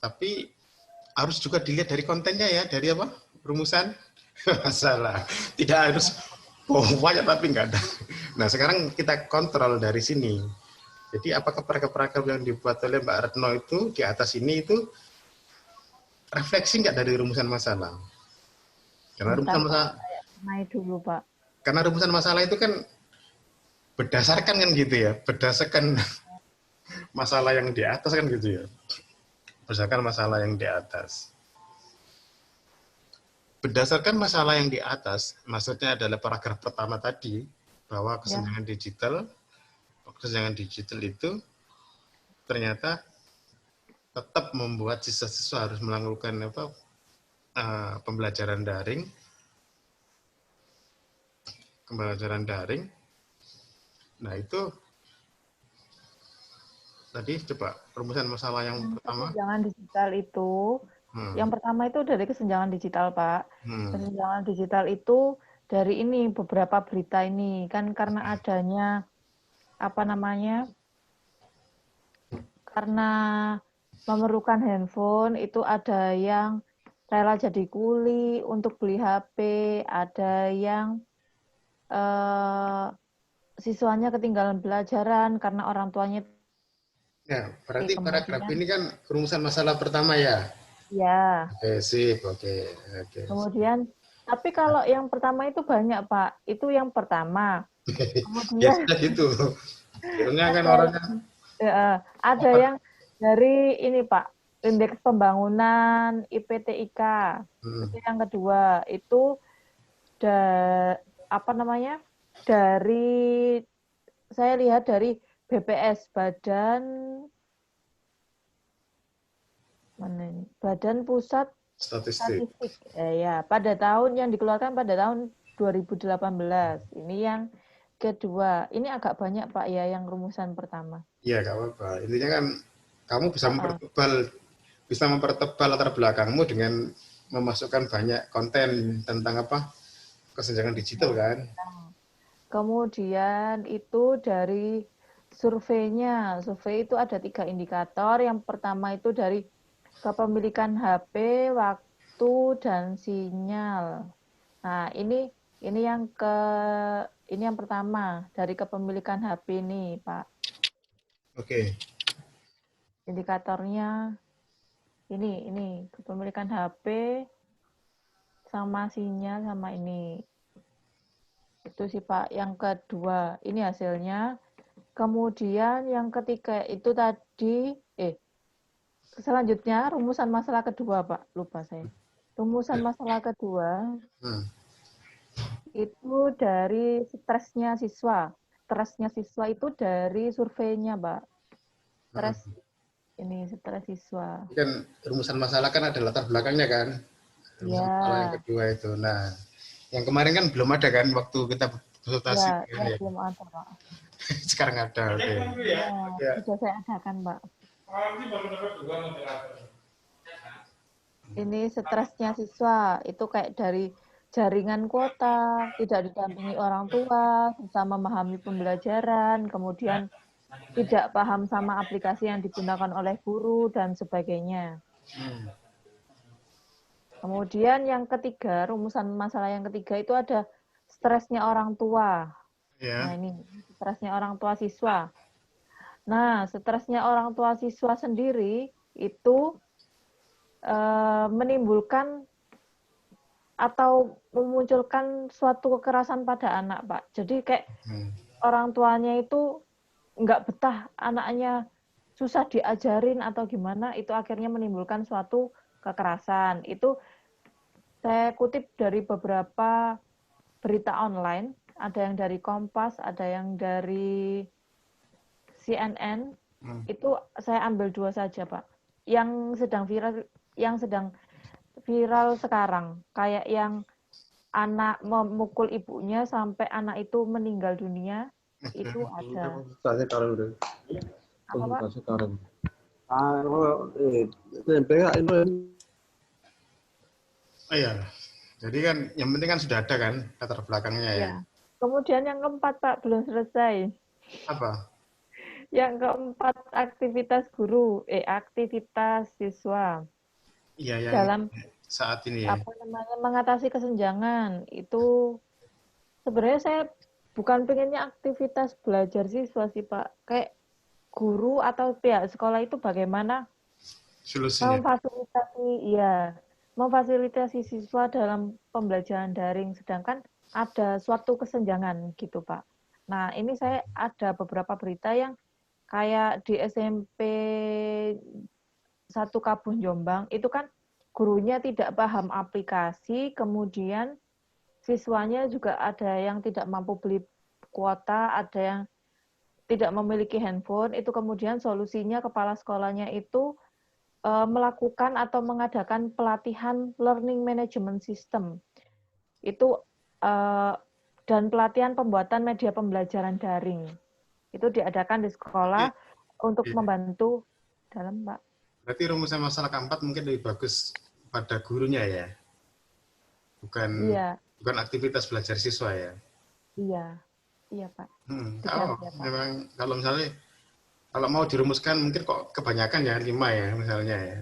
Tapi harus juga dilihat dari kontennya ya, dari apa? Rumusan masalah. Tidak harus banyak tapi enggak ada. Nah, sekarang kita kontrol dari sini. Jadi apakah paragraf-paragraf yang dibuat oleh Mbak Retno itu di atas ini itu refleksi enggak dari rumusan masalah? Karena rumusan masalah dulu, Pak. Karena rumusan masalah itu kan berdasarkan kan gitu ya, berdasarkan masalah yang di atas kan gitu ya. Berdasarkan masalah yang di atas. Berdasarkan masalah yang di atas, maksudnya adalah paragraf pertama tadi, bahwa kesenjangan digital itu ternyata tetap membuat siswa-siswa harus melakukan pembelajaran daring. Nah itu tadi coba perumusan masalah yang pertama. Kesenjangan digital itu, yang pertama itu dari kesenjangan digital, Pak. Kesenjangan digital itu dari ini beberapa berita ini kan karena adanya apa namanya? Karena memerlukan handphone itu ada yang rela jadi kuli untuk beli HP, ada yang siswanya ketinggalan pelajaran karena orang tuanya. Ya, berarti paragraf ini kan perumusan masalah pertama ya? Ya. Oke, sip. Oke. Kemudian, tapi kalau yang pertama itu banyak, Pak. Itu yang pertama. Kemudian, biasa gitu. Biasanya kan orangnya. Ada yang dari ini, Pak. Indeks pembangunan IPTIK. Itu yang kedua. Itu apa namanya? Dari saya lihat dari BPS Badan Pusat Statistik. Ya, pada tahun yang dikeluarkan pada tahun 2018. Ini yang kedua. Ini agak banyak, Pak, ya, yang rumusan pertama. Iya, nggak apa-apa. Intinya kan kamu bisa mempertebal latar belakangmu dengan memasukkan banyak konten tentang apa kesenjangan digital kan. Kemudian itu dari surveinya. Survei itu ada 3 indikator. Yang pertama itu dari kepemilikan HP, waktu, dan sinyal. Nah, ini yang pertama dari kepemilikan HP ini, Pak. Oke. Indikatornya ini kepemilikan HP sama sinyal sama ini. Itu sih, Pak. Yang kedua, ini hasilnya. Kemudian yang ketiga itu tadi selanjutnya rumusan masalah kedua, Pak. Lupa saya. Rumusan masalah kedua itu dari stresnya siswa. Stresnya siswa itu dari surveinya, Pak. Stres siswa. Kan rumusan masalah kan ada latar belakangnya kan. Rumusan masalah yang kedua itu. Nah, yang kemarin kan belum ada kan waktu kita konsultasi. Ya, belum ada, Pak. Sekarang ada. Oke. Ya, sudah saya adakan, Pak. Ini stresnya siswa itu kayak dari jaringan kuota, tidak didampingi orang tua, susah memahami pembelajaran, kemudian tidak paham sama aplikasi yang digunakan oleh guru dan sebagainya. Kemudian yang ketiga, rumusan masalah yang ketiga itu ada stresnya orang tua. Nah, ini stresnya orang tua siswa. Nah, stresnya orang tua siswa sendiri itu menimbulkan atau memunculkan suatu kekerasan pada anak, Pak. Jadi kayak orang tuanya itu nggak betah anaknya susah diajarin atau gimana, itu akhirnya menimbulkan suatu kekerasan. Itu saya kutip dari beberapa berita online, ada yang dari Kompas, ada yang dari CNN. Itu saya ambil 2 saja, Pak. Yang sedang viral sekarang, kayak yang anak memukul ibunya sampai anak itu meninggal dunia, itu ada. Apa, Pak? Iya. Jadi kan yang penting kan sudah ada kan latar belakangnya ya. Kemudian yang keempat, Pak, belum selesai. Apa? Yang keempat, aktivitas guru, aktivitas siswa. Iya, yang dalam saat ini ya. Mengatasi kesenjangan. Itu sebenarnya saya bukan pengennya aktivitas belajar siswa sih, Pak. Kayak guru atau pihak sekolah itu bagaimana solusinya memfasilitasi siswa dalam pembelajaran daring, sedangkan ada suatu kesenjangan gitu, Pak. Nah, ini saya ada beberapa berita yang kayak di SMP 1 Kabun Jombang, itu kan gurunya tidak paham aplikasi, kemudian siswanya juga ada yang tidak mampu beli kuota, ada yang tidak memiliki handphone, itu kemudian solusinya kepala sekolahnya itu melakukan atau mengadakan pelatihan learning management system. Itu dan pelatihan pembuatan media pembelajaran daring. Itu diadakan di sekolah untuk Iya. membantu dalam, Pak. Berarti rumusan masalah keempat mungkin lebih bagus pada gurunya ya, bukan Iya, bukan aktivitas belajar siswa ya. iya, iya, Pak. Oh, Diganti ya, Pak. memang kalau misalnya kalau mau dirumuskan mungkin kok kebanyakan ya 5 ya misalnya ya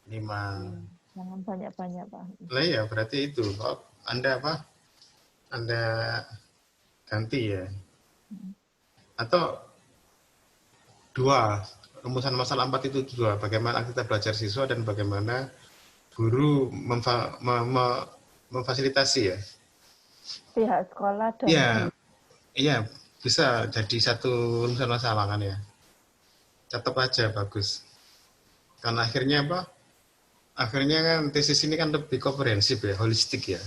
5. Jangan banyak-banyak, Pak. Lah ya berarti itu kok Anda apa? Anda ganti ya atau dua rumusan masalah 4 itu dua bagaimana kita belajar siswa dan bagaimana guru memfasilitasi ya. Pihak sekolah dan Iya, guru. iya bisa jadi satu rumusan masalah kan ya. Tetap aja bagus. Karena akhirnya apa? Akhirnya kan tesis ini kan lebih komprehensif ya, holistik ya.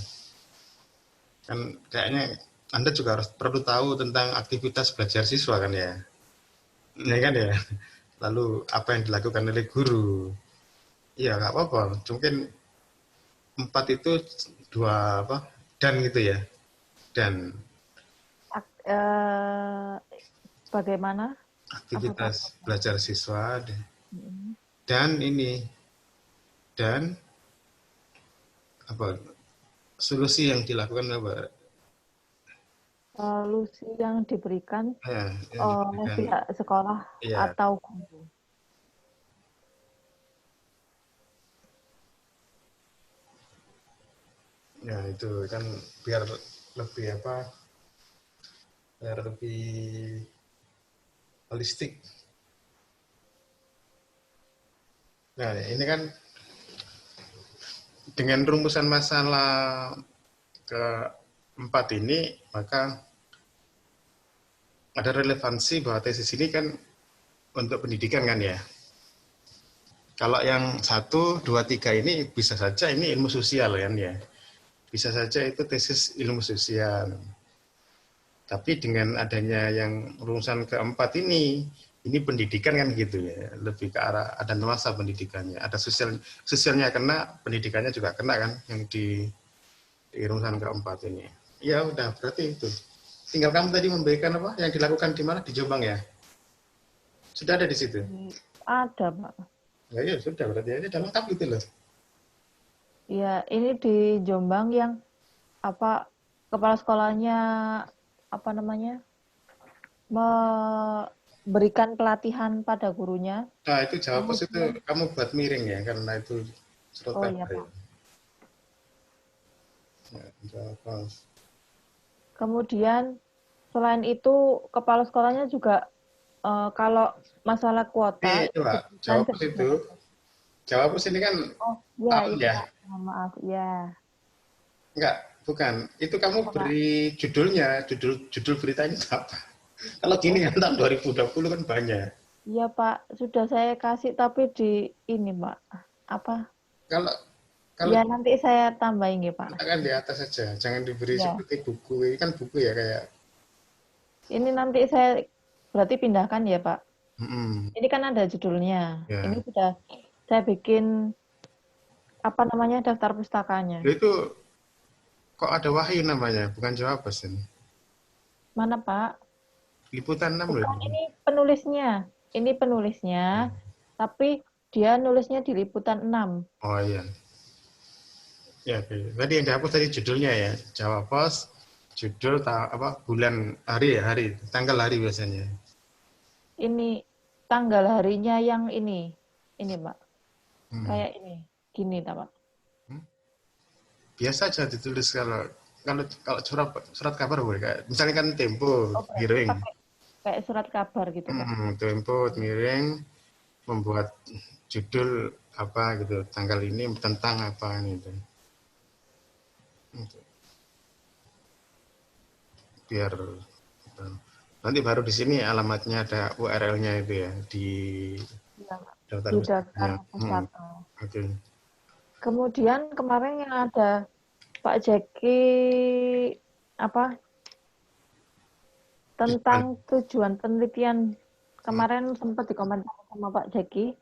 Kan kayaknya Anda juga harus perlu tahu tentang aktivitas belajar siswa kan ya. Ya kan ya. Lalu apa yang dilakukan oleh guru. Iya nggak apa-apa. Mungkin 4 itu dua apa? Dan gitu ya. Dan Bagaimana? aktivitas belajar siswa dan ini dan apa solusi yang dilakukan apa Solusi yang diberikan ya, yang oleh diberikan pihak sekolah ya atau guru. ya itu kan biar lebih apa biar lebih holistik. Nah ini kan dengan rumusan masalah keempat ini maka ada relevansi bahwa tesis ini kan untuk pendidikan kan ya. Kalau yang 1, 2, 3 ini bisa saja ini ilmu sosial kan ya. Bisa saja itu tesis ilmu sosial. Tapi dengan adanya yang rumusan keempat ini pendidikan kan gitu ya. Lebih ke arah ada nuansa pendidikannya. Ada sosialnya kena, pendidikannya juga kena kan yang di rumusan keempat ini. Ya udah berarti itu. Tinggal kamu tadi memberikan apa yang dilakukan di mana? Di Jombang ya? Sudah ada di situ? Ada, Pak. Ya sudah berarti aja udah lengkap gitu loh. Ya, ini di Jombang yang apa kepala sekolahnya apa namanya memberikan pelatihan pada gurunya. Nah itu jawab pos itu Kemudian, kamu buat miring ya karena itu surat oh iya, kabar ya. Pak. Ya, jawab pos. Kemudian selain itu kepala sekolahnya juga kalau masalah kuota Coba disebutkan jawab pos itu. Jawab pos ini kan oh ya tahun itu ya. Pak, mohon maaf ya. Enggak, bukan. Itu kamu Apa? beri judulnya, judul beritanya apa? Kalau gini kan tahun 2020 kan banyak. Iya Pak, sudah saya kasih tapi di ini Pak. Apa? Kalau kalau Ya nanti saya tambahin ya Pak. kan di atas saja, jangan diberi Ya. seperti buku. Ini kan buku ya kayak. Ini nanti saya berarti pindahkan ya Pak. Mm-mm. Ini kan ada judulnya. Ya. Ini sudah saya bikin apa namanya daftar pustakanya. Itu kok ada Wahyu namanya, bukan Jawa Pos ini. Mana Pak? Liputan 6 loh. Bukan ini penulisnya. Ini penulisnya, tapi dia nulisnya di liputan 6. Oh iya. Ya, oke. Tadi yang dihapus tadi judulnya ya, Jawa Pos, judul apa bulan hari ya, hari, tanggal hari biasanya. Ini tanggal harinya yang ini Pak. Hmm. Kayak ini, gini Pak. Biasa aja ditulis kalau surat kabar boleh kayak misalnya kan Tempo Oh, miring. kayak surat kabar gitu Pak. Tempo miring membuat judul apa gitu, tanggal ini tentang apa gitu. Biar nanti baru di sini alamatnya ada URL-nya itu ya di Ya, daftar di pustaka. daftar pustaka. Oke. Kemudian kemarin yang ada Pak Jeki apa tentang tujuan penelitian kemarin sempat dikomentar sama Pak Jeki.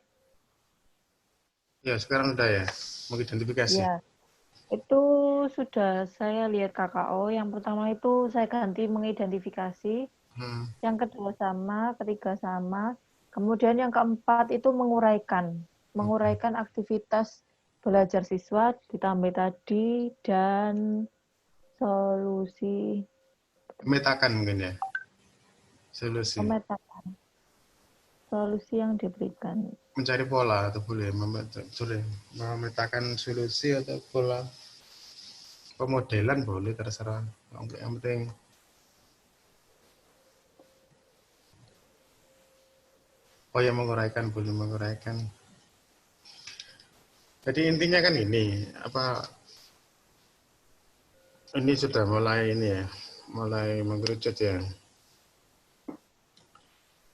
Ya sekarang udah ya mengidentifikasi. Ya, itu sudah saya lihat KKO. Yang pertama itu saya ganti mengidentifikasi. Yang kedua sama, ketiga sama. Kemudian yang keempat itu menguraikan aktivitas belajar siswa ditambah tadi dan solusi Memetakan mungkin ya. Solusi. Solusi yang diberikan. Mencari pola atau boleh memetakan solusi atau pola pemodelan boleh terserah. Yang penting ya menguraikan, boleh menguraikan. Jadi intinya kan ini ini sudah mulai ini ya, mulai mengerucut ya.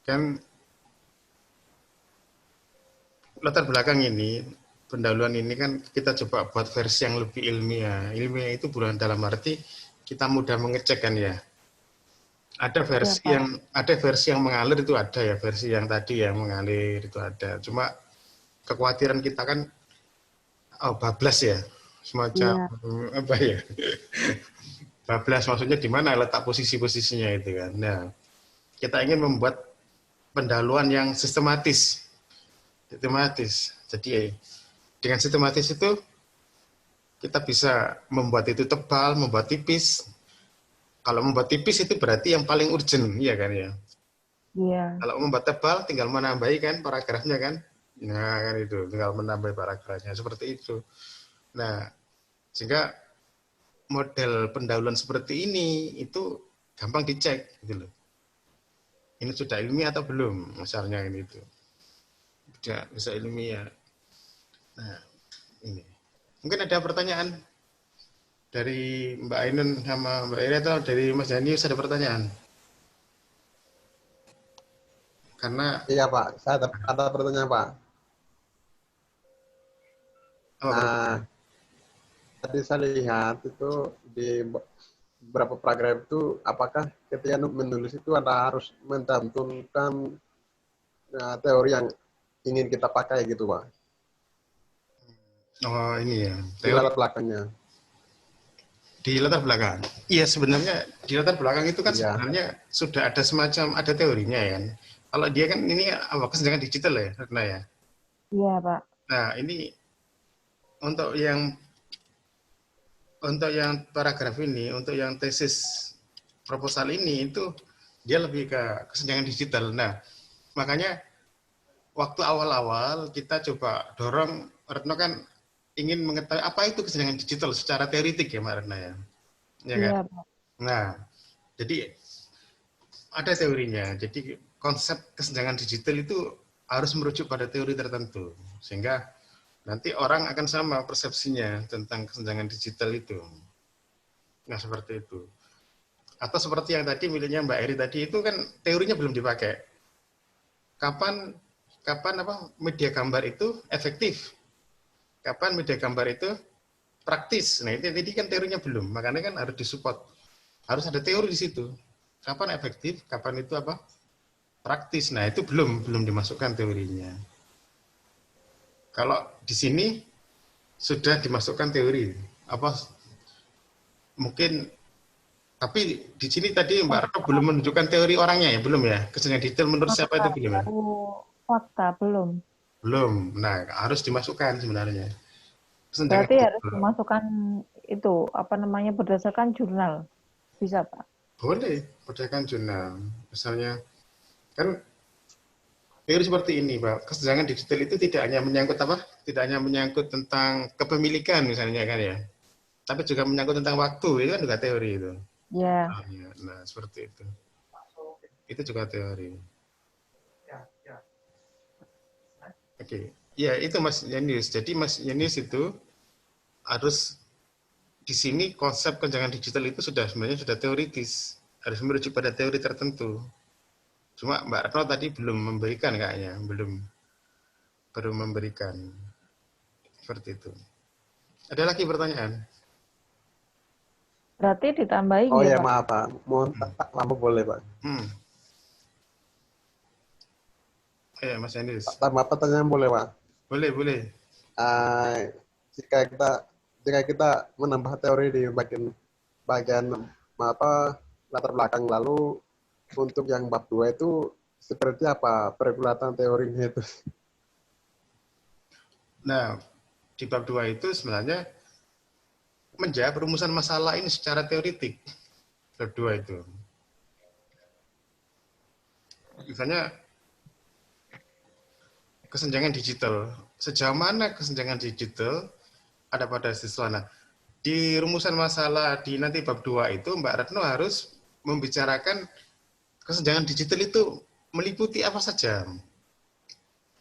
Kan latar belakang ini, pendahuluan ini kan kita coba buat versi yang lebih ilmiah. Ilmiah itu bukan dalam arti kita mudah mengecek kan ya. Ada versi yang mengalir itu ada ya, versi yang tadi yang mengalir itu ada. Cuma kekhawatiran kita kan bablas ya, semacam apa ya? Bablas maksudnya di mana letak posisi-posisinya itu kan. Nah, kita ingin membuat pendahuluan yang sistematis. Jadi dengan sistematis itu kita bisa membuat itu tebal, membuat tipis. Kalau membuat tipis itu berarti yang paling urgent, ya kan ya. Iya. Kalau membuat tebal tinggal menambahi kan paragrafnya kan. Nah, kan itu tinggal menambah paragrafnya seperti itu. Nah, sehingga model pendahuluan seperti ini itu gampang dicek gitu loh. Ini sudah ilmiah atau belum? Misalnya ini itu. Tidak bisa ilmiah. Nah, ini. Mungkin ada pertanyaan dari Mbak Ainun sama Mbak Ira atau dari Mas Janius ada pertanyaan? Karena iya Pak, saya ada pertanyaan Pak. Tadi saya lihat itu di beberapa paragraf itu, apakah ketika menulis itu Anda harus mencantumkan teori yang ingin kita pakai gitu Pak? Oh ini ya, teori di latar belakangnya. Di latar belakang. Iya sebenarnya di latar belakang itu kan sebenarnya sudah ada semacam ada teorinya ya. Kalau dia kan ini kesenjangan digital ya, Retna ya. Iya Pak. Nah ini untuk yang paragraf ini, untuk yang tesis proposal ini itu dia lebih ke kesenjangan digital. Nah makanya waktu awal-awal kita coba dorong, Retno kan ingin mengetahui apa itu kesenjangan digital secara teoritik ya Mbak Retna ya. Ya kan? Iya, Pak. Nah, jadi ada teorinya. Jadi konsep kesenjangan digital itu harus merujuk pada teori tertentu. Sehingga nanti orang akan sama persepsinya tentang kesenjangan digital itu. Nah, seperti itu. Atau seperti yang tadi miliknya Mbak Eri tadi itu kan teorinya belum dipakai. Kapan media gambar itu efektif? Kapan media gambar itu praktis? Nah, itu tadi kan teorinya belum. Makanya kan harus disupport. Harus ada teori di situ. Kapan efektif? Kapan itu praktis? Nah, itu belum dimasukkan teorinya. Kalau di sini sudah dimasukkan teori. Mungkin tapi di sini tadi Mbak Retno belum menunjukkan teori orangnya ya, belum ya? Kesenjangan digital menurut siapa itu belum ya? Fakta belum. Belum. Nah, harus dimasukkan sebenarnya. Berarti harus dimasukkan itu berdasarkan jurnal. Bisa Pak? Boleh, berdasarkan jurnal. Misalnya kan teori seperti ini, Pak. Kesenjangan digital itu tidak hanya menyangkut tentang kepemilikan misalnya kan ya. Tapi juga menyangkut tentang waktu, itu kan juga teori itu. Ya. Nah, seperti itu. Itu juga teori. Oke. Ya, itu Mas Yanius. Jadi Mas Yanius itu harus di sini konsep kesenjangan digital itu sebenarnya sudah teoritis, harus merujuk pada teori tertentu. Cuma Mbak Retno tadi belum memberikan kayaknya, baru memberikan seperti itu. Ada lagi pertanyaan? Berarti ditambahin ya, Pak? Maaf Pak, mohon lama boleh Pak. Mas Yanius. Tambah pertanyaan boleh Pak? Boleh. Jika kita menambah teori di bagian latar belakang, lalu untuk yang bab 2 itu seperti apa pergulatan teorinya itu? Nah, di bab 2 itu sebenarnya menjawab perumusan masalah ini secara teoritik. Bab 2 itu. Misalnya kesenjangan digital. Sejauh mana kesenjangan digital ada pada siswa? Nah, di rumusan masalah di nanti bab 2 itu Mbak Retno harus membicarakan kesenjangan digital itu meliputi apa saja.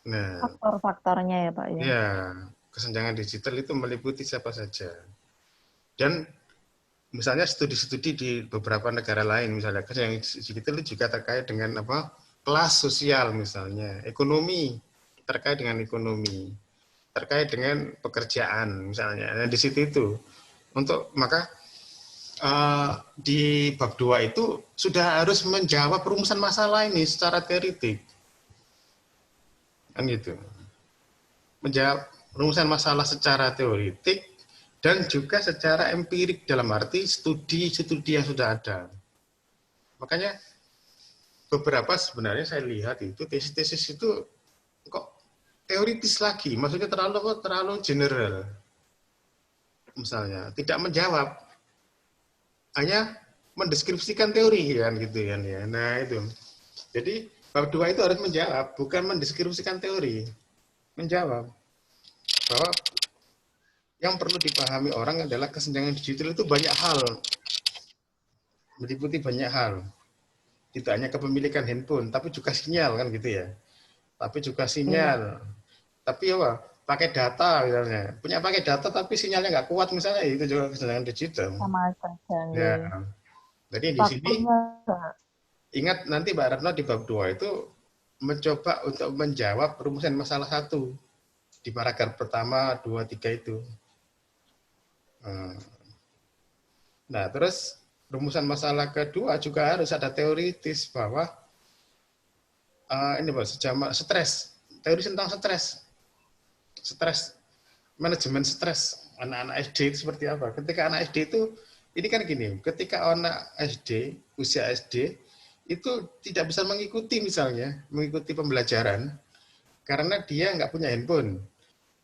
Nah, Faktor-faktornya ya Pak ya. ya, kesenjangan digital itu meliputi siapa saja. Dan misalnya studi-studi di beberapa negara lain, misalnya kesenjangan digital itu juga terkait dengan apa? Kelas sosial misalnya, ekonomi, terkait dengan ekonomi, terkait dengan pekerjaan misalnya. Nah, di situ itu untuk maka di bab 2 itu sudah harus menjawab perumusan masalah ini secara teoritik. Kan gitu. Menjawab perumusan masalah secara teoritik dan juga secara empirik dalam arti studi-studi yang sudah ada. Makanya beberapa sebenarnya saya lihat itu tesis-tesis itu kok teoritis lagi, maksudnya terlalu general. Misalnya tidak menjawab, hanya mendeskripsikan teori kan gitu kan ya. Nah itu. Jadi bab 2 itu harus menjawab, bukan mendeskripsikan teori. Menjawab bahwa yang perlu dipahami orang adalah kesenjangan digital itu banyak hal. Meliputi banyak hal. Tidak hanya kepemilikan handphone, tapi juga sinyal kan gitu ya. Tapi juga sinyal. Tapi apa? Pakai data misalnya. Punya pakai data tapi sinyalnya nggak kuat misalnya, itu juga kesenjangan digital. Sama saja. Ya. Jadi di sini ingat nanti Mbak Retno di bab 2 itu mencoba untuk menjawab perumusan masalah 1 di paragraf pertama, 2, 3 itu. Nah, terus rumusan masalah kedua juga harus ada teoritis bahwa ini Bos, stres, teori tentang stres, manajemen stres anak-anak SD itu seperti apa? Ketika anak SD itu, ini kan gini, ketika anak SD, usia SD, itu tidak bisa mengikuti pembelajaran karena dia nggak punya handphone,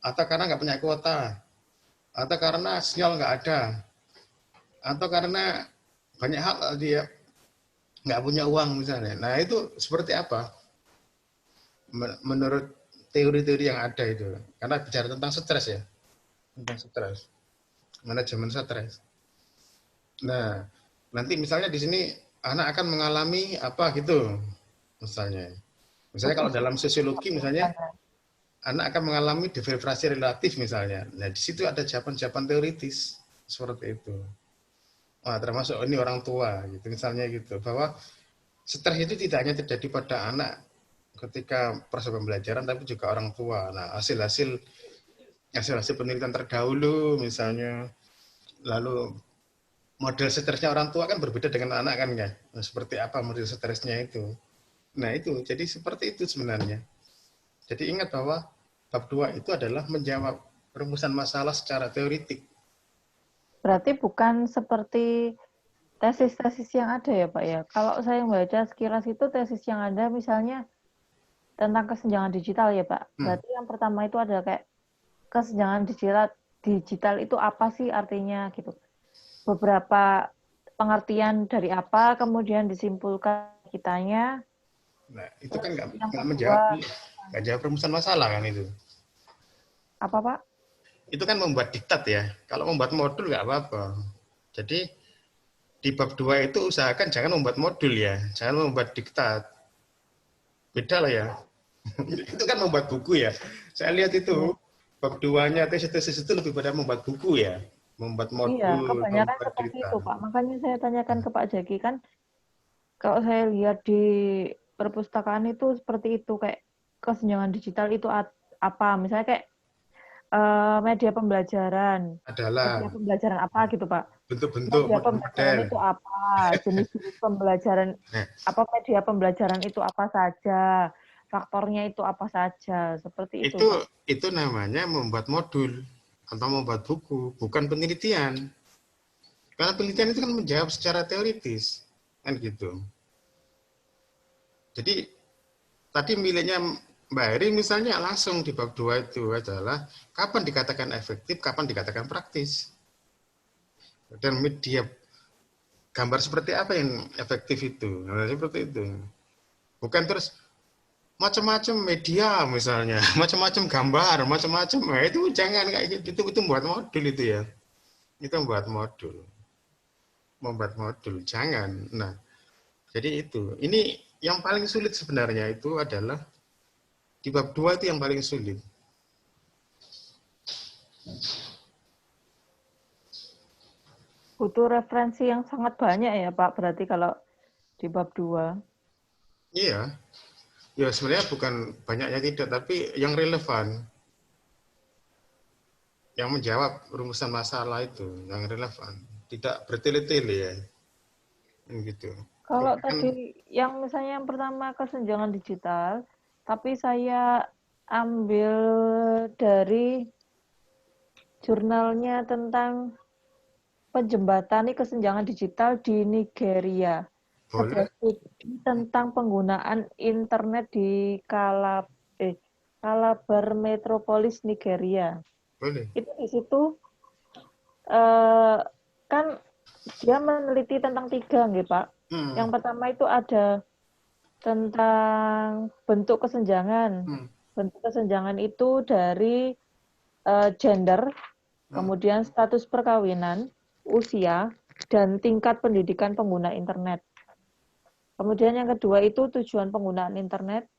atau karena nggak punya kuota, atau karena sinyal nggak ada, atau karena banyak hal dia nggak punya uang misalnya. Nah itu seperti apa? Menurut teori-teori yang ada itu, karena bicara tentang stres ya, tentang stres, manajemen stres. Nah, nanti misalnya di sini anak akan mengalami apa gitu, misalnya kalau dalam sosiologi misalnya, anak akan mengalami depresi relatif misalnya. Nah, di situ ada jawaban-jawaban teoritis seperti itu. Wah, termasuk ini orang tua gitu, misalnya gitu, bahwa stres itu tidak hanya terjadi pada anak ketika proses pembelajaran, tapi juga orang tua. Nah, hasil-hasil penelitian terdahulu misalnya, lalu model stresnya orang tua kan berbeda dengan anak kan ya. Nah, seperti apa model stresnya itu? Nah itu, jadi seperti itu sebenarnya. Jadi ingat bahwa bab 2 itu adalah menjawab perumusan masalah secara teoritik. Berarti bukan seperti tesis-tesis yang ada ya Pak ya. Kalau saya membaca sekilas itu tesis yang ada misalnya tentang kesenjangan digital ya Pak. Berarti yang pertama itu ada kayak kesenjangan digital itu apa sih artinya gitu. Beberapa pengertian dari apa, kemudian disimpulkan kitanya. Nah, itu kan nggak jawab perumusan masalah kan itu. Apa Pak? Itu kan membuat diktat ya. Kalau membuat modul nggak apa-apa. Jadi di bab 2 itu usahakan jangan membuat modul ya, jangan membuat diktat. Beda lah ya. Itu kan membuat buku ya. Saya lihat itu bab 2-nya tesis-tesis itu lebih pada membuat buku ya, membuat modul. Iya, kebanyakan seperti itu Pak. Makanya saya tanyakan ke Pak Jaki kan, kalau saya lihat di perpustakaan itu seperti itu, kayak kesenjangan digital itu apa? Misalnya kayak media pembelajaran. Adalah media pembelajaran apa gitu Pak? bentuk-bentuk media pembelajaran itu apa? Jenis-jenis pembelajaran apa, media pembelajaran itu apa saja? Faktornya itu apa saja? Seperti itu. Itu namanya membuat modul atau membuat buku, bukan penelitian. Karena penelitian itu kan menjawab secara teoritis, kan gitu. Jadi tadi miliknya Mbak Heri misalnya langsung di bab 2 itu adalah kapan dikatakan efektif, kapan dikatakan praktis. Dan media gambar seperti apa yang efektif itu? Nah, seperti itu. Bukan terus macam-macam media misalnya, macam-macam gambar, macam-macam. Nah, itu jangan kayak gitu. Itu buat modul itu ya. Itu membuat modul. Membuat modul, jangan. Nah, jadi itu. Ini yang paling sulit sebenarnya itu adalah di bab 2 itu yang paling sulit. Butuh referensi yang sangat banyak ya Pak, berarti kalau di bab 2. Iya. Ya sebenarnya bukan banyaknya tidak, tapi yang relevan. Yang menjawab rumusan masalah itu, yang relevan. Tidak bertele-tele ya. Gitu. Kalau Kan, tadi yang misalnya yang pertama kesenjangan digital, tapi saya ambil dari jurnalnya tentang penjembatani kesenjangan digital di Nigeria. boleh. Sebuah studi tentang penggunaan internet di Calabar Metropolis Nigeria. Boleh. Itu di situ kan dia meneliti tentang 3 nggih, Pak. Yang pertama itu ada tentang bentuk kesenjangan. Bentuk kesenjangan itu dari gender, kemudian status perkawinan, usia, dan tingkat pendidikan pengguna internet. Kemudian yang kedua itu tujuan penggunaan internet.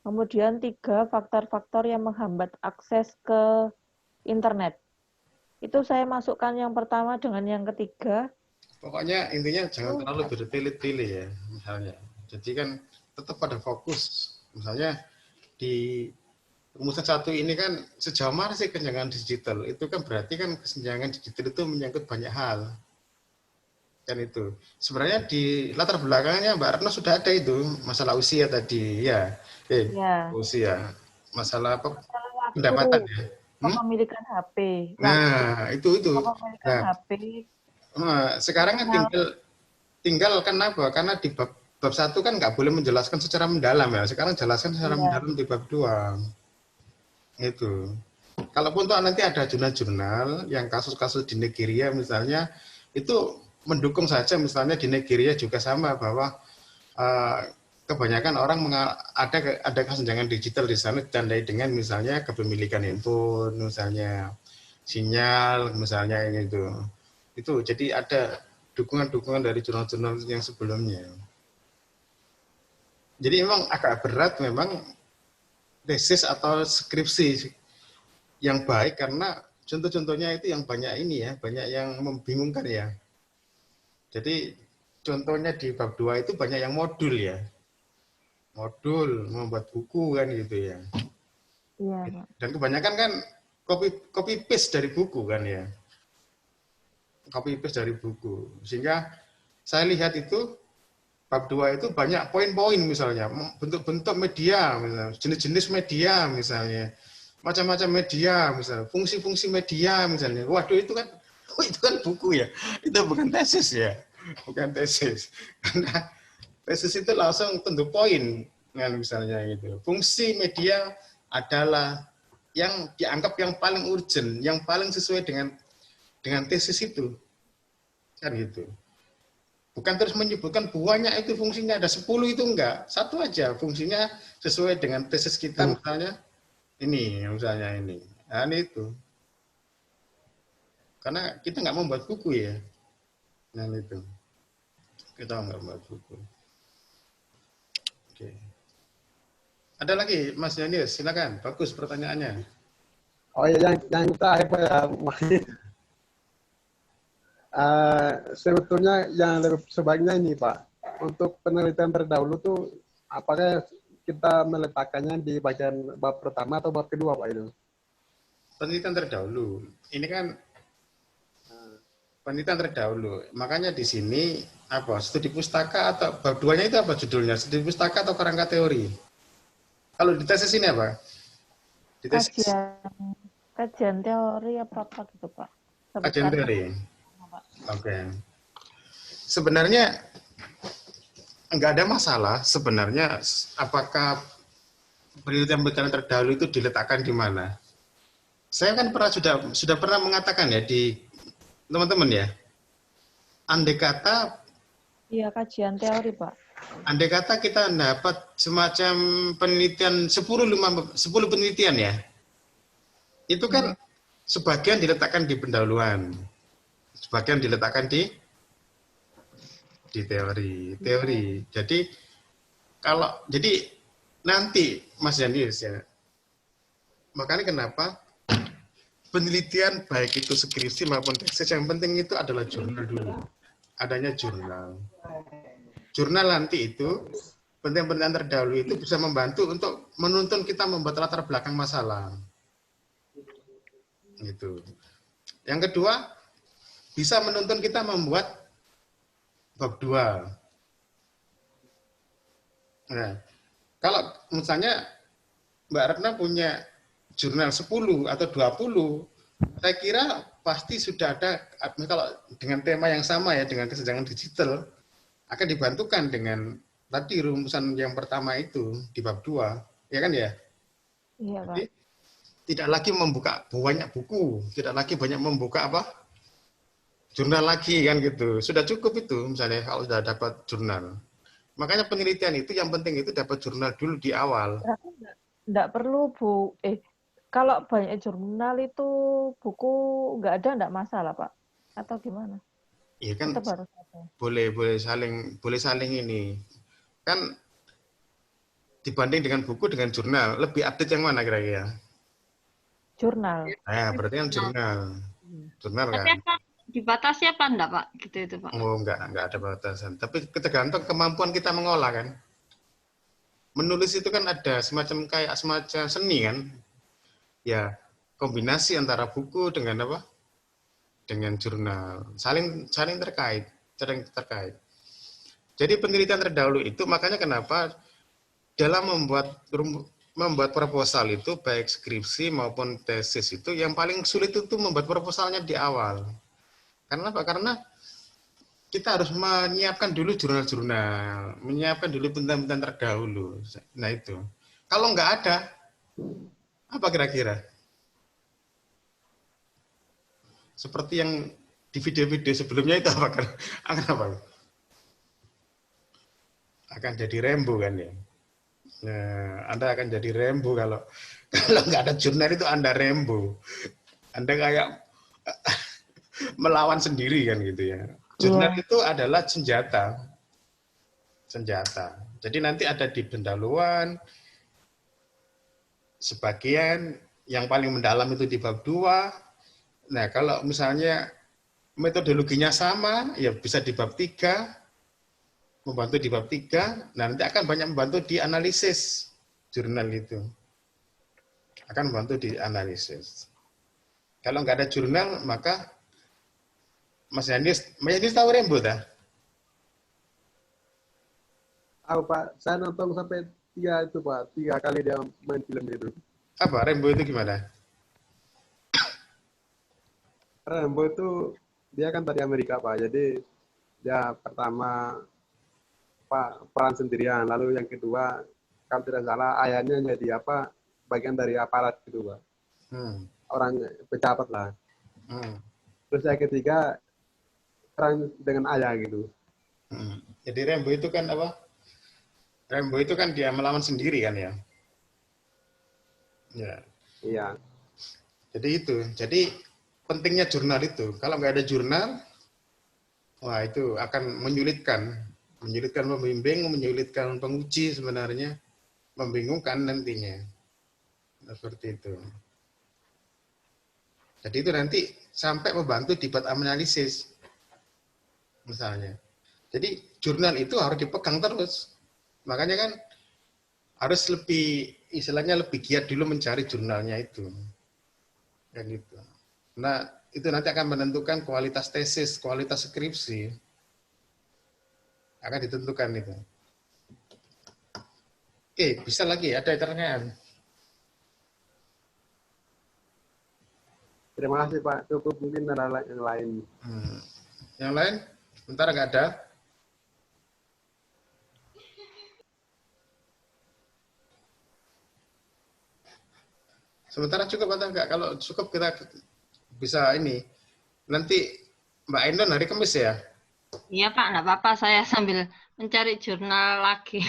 Kemudian 3 faktor-faktor yang menghambat akses ke internet. Itu saya masukkan yang pertama dengan yang ketiga. Pokoknya intinya jangan terlalu bertele-tele ya, misalnya. Jadi kan tetap pada fokus. Misalnya di rumusan 1 ini kan sejauh mana sih kesenjangan digital? Itu kan berarti kan kesenjangan digital itu menyangkut banyak hal. Kan itu. Sebenarnya di latar belakangnya Mbak Retno sudah ada itu, masalah usia tadi, ya. Ya. Usia. Masalah apa? Masalah Pendapatan waktu, ya. kepemilikan HP. Nah, itu. Kepemilikan Nah, HP. sekarang kan tinggal kan apa? Karena di bab 1 kan nggak boleh menjelaskan secara mendalam ya. Sekarang jelaskan secara mendalam di bab 2. Itu. Kalaupun tuh nanti ada jurnal-jurnal yang kasus-kasus di Nigeria misalnya, itu mendukung saja misalnya di Nigeria juga sama bahwa kebanyakan orang ada kesenjangan digital di sana ditandai dengan misalnya kepemilikan handphone, misalnya sinyal, misalnya yang itu jadi ada dukungan-dukungan dari jurnal-jurnal yang sebelumnya. Jadi memang agak berat memang tesis atau skripsi yang baik karena contoh-contohnya itu yang banyak ini ya, banyak yang membingungkan ya. Jadi contohnya di bab 2 itu banyak yang modul ya. Modul, membuat buku kan gitu ya. Iya, Pak. Dan kebanyakan kan copy paste dari buku kan ya. Copy paste dari buku. Sehingga saya lihat itu bab 2 itu banyak poin-poin misalnya, bentuk-bentuk media, misalnya, jenis-jenis media misalnya. Macam-macam media misalnya, fungsi-fungsi media misalnya. Waduh itu kan buku ya. Itu bukan tesis ya. Bukan tesis. Karena tesis itu langsung tentu poin kan misalnya gitu. Fungsi media adalah yang dianggap yang paling urgent, yang paling sesuai dengan tesis itu. Kan gitu. Bukan terus menyebutkan banyak itu fungsinya, ada 10 itu enggak. Satu aja fungsinya sesuai dengan tesis kita misalnya ini, misalnya ini. Nah, itu. Karena kita nggak membuat buku ya. Nah, itu. Kita nggak membuat buku. Oke. Ada lagi, Mas Yanius, silakan. Bagus pertanyaannya. Oh ya, yang terakhir Pak ya, sebetulnya yang lebih sebaiknya ini Pak, untuk penelitian terdahulu tuh apakah kita meletakkannya di bagian bab pertama atau bab kedua Pak itu? Penelitian terdahulu. Ini kan penelitian terdahulu. Makanya di sini apa? Studi pustaka atau bab 2-nya itu apa judulnya? Studi pustaka atau kerangka teori? Kalau di tesis ini apa? Di tesis. Kajian teori apa gitu Pak? Kajian teori. Oke. Sebenarnya nggak ada masalah sebenarnya apakah penelitian terdahulu itu diletakkan di mana? Saya kan sudah pernah mengatakan ya di teman-teman ya. Andai kata Iya, kajian teori, Pak. Andai kata kita dapat semacam penelitian 10 penelitian ya. Itu kan sebagian diletakkan di pendahuluan. Sebagian diletakkan di teori. Jadi nanti Mas Yanis ya. Makanya kenapa penelitian baik itu skripsi maupun tesis yang penting itu adalah jurnal dulu. Adanya jurnal. Jurnal nanti itu penelitian terdahulu itu bisa membantu untuk menuntun kita membuat latar belakang masalah. Gitu. Yang kedua, bisa menuntun kita membuat bab 2. Nah, kalau misalnya Mbak Retna punya jurnal 10 atau 20, saya kira pasti sudah ada, kalau dengan tema yang sama ya, dengan kesenjangan digital, akan dibantukan dengan tadi rumusan yang pertama itu di bab 2, ya kan ya? Iya, Pak. Jadi, tidak lagi membuka banyak buku, tidak lagi banyak membuka jurnal lagi kan gitu. Sudah cukup itu misalnya kalau sudah dapat jurnal. Makanya penelitian itu yang penting itu dapat jurnal dulu di awal. Berarti enggak perlu kalau banyak jurnal itu buku enggak ada enggak masalah, Pak? Atau gimana? Iya kan Tetap harus ada. boleh saling ini. Kan dibanding dengan buku dengan jurnal, lebih update yang mana kira-kira? Jurnal. Nah, berarti yang jurnal. Jurnal Tapi kan. apa dibatasi apa enggak, Pak? Gitu itu, Pak. Oh, enggak ada batasan. Tapi tergantung kemampuan kita mengolah kan. Menulis itu kan ada semacam seni kan. Ya, kombinasi antara buku dengan apa? Dengan jurnal. Saling terkait. Jadi penelitian terdahulu itu makanya kenapa dalam membuat proposal itu baik skripsi maupun tesis itu yang paling sulit itu membuat proposalnya di awal. Karena apa? Karena kita harus menyiapkan dulu jurnal-jurnal, menyiapkan dulu penelitian terdahulu. Nah itu. Kalau nggak ada, apa kira-kira? Seperti yang di video-video sebelumnya itu akan apa? Akan jadi Rembo kan ya. Nah, Anda akan jadi Rembo kalau nggak ada jurnal itu Anda Rembo. Anda kayak melawan sendiri kan gitu ya. Jurnal itu adalah senjata. Jadi nanti ada di pendahuluan, sebagian yang paling mendalam itu di bab 2. Nah, kalau misalnya metodologinya sama, ya bisa di bab 3, membantu di bab 3, nanti akan banyak membantu di analisis jurnal itu. Akan membantu di analisis. Kalau nggak ada jurnal, maka Mas Yanis tahu Rembo dah? Tahu Pak, saya nonton sampai 3 kali dia main film itu. Apa Rembo itu gimana? Rambo itu dia kan dari Amerika Pak, jadi dia pertama peran sendirian, lalu yang kedua kalau tidak salah ayahnya jadi bagian dari aparat gitu Pak, orang pejabat lah. Terus yang ketiga perang dengan ayah gitu. Jadi Rembo itu kan apa? Rembo itu kan dia melawan sendiri kan ya? Ya. Iya. Jadi itu. Jadi pentingnya jurnal itu. Kalau nggak ada jurnal, wah itu akan menyulitkan pembimbing, menyulitkan penguji sebenarnya, membingungkan nantinya. Seperti itu. Jadi itu nanti sampai membantu dibuat analisis, misalnya. Jadi jurnal itu harus dipegang terus. Makanya kan harus istilahnya lebih giat dulu mencari jurnalnya itu. Dan itu. Nah, itu nanti akan menentukan kualitas tesis, kualitas skripsi. Akan ditentukan itu. Oke, bisa lagi ada pertanyaan. Terima kasih Pak, cukup mungkin ada yang lain. Yang lain? Bentar nggak ada. Sementara cukup atau enggak? Kalau cukup kita bisa ini. Nanti Mbak Endon hari Kamis ya? Iya Pak, enggak apa-apa, saya sambil mencari jurnal lagi.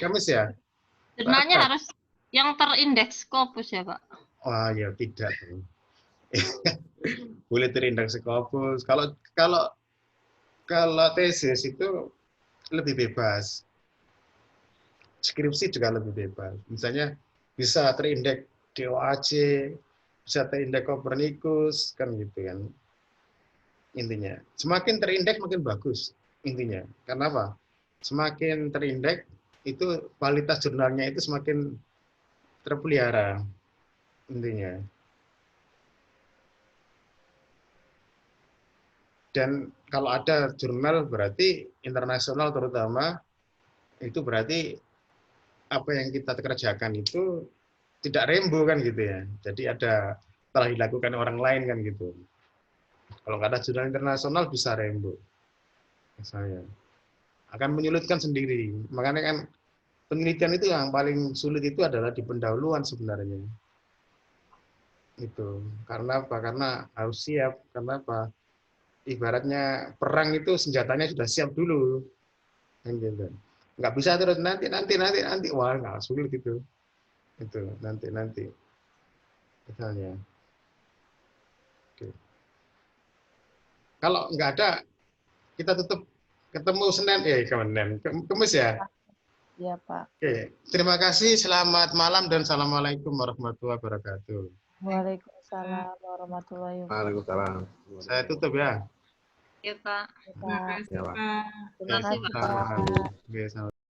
Kamis ya? Jurnalnya harus yang terindeks Scopus ya Pak? Wah, ya tidak. Boleh terindeks Scopus. Kalau tesis itu lebih bebas. Skripsi juga lebih bebas. Misalnya bisa terindeks DOAJ, bisa terindeks Copernicus, kan gitu kan. Intinya. Semakin terindeks makin bagus intinya. Karena apa? Semakin terindeks itu kualitas jurnalnya itu semakin terpelihara intinya. Dan kalau ada jurnal berarti internasional terutama itu berarti apa yang kita kerjakan itu tidak rembo kan gitu ya. Jadi ada telah dilakukan orang lain kan gitu. Kalau nggak ada jurnal internasional bisa rembo. Saya akan menyulitkan sendiri. Makanya kan penelitian itu yang paling sulit itu adalah di pendahuluan sebenarnya. Itu. Karena apa? Karena harus siap. Karena apa? Ibaratnya perang itu senjatanya sudah siap dulu. Kan gitu. Nggak bisa terus nanti. Wah, nggak sulit itu. Itu nanti. Misalnya. Oke. Kalau nggak ada, kita tutup ketemu Senin, Kamis ya. Iya, Pak. Oke, terima kasih. Selamat malam dan assalamualaikum warahmatullahi wabarakatuh. Waalaikumsalam warahmatullahi wabarakatuh. Waalaikumsalam. Saya tutup ya. Iya Pak. Pak. Ya, Pak. Terima kasih Pak. Oke, selamat. Oke, selamat.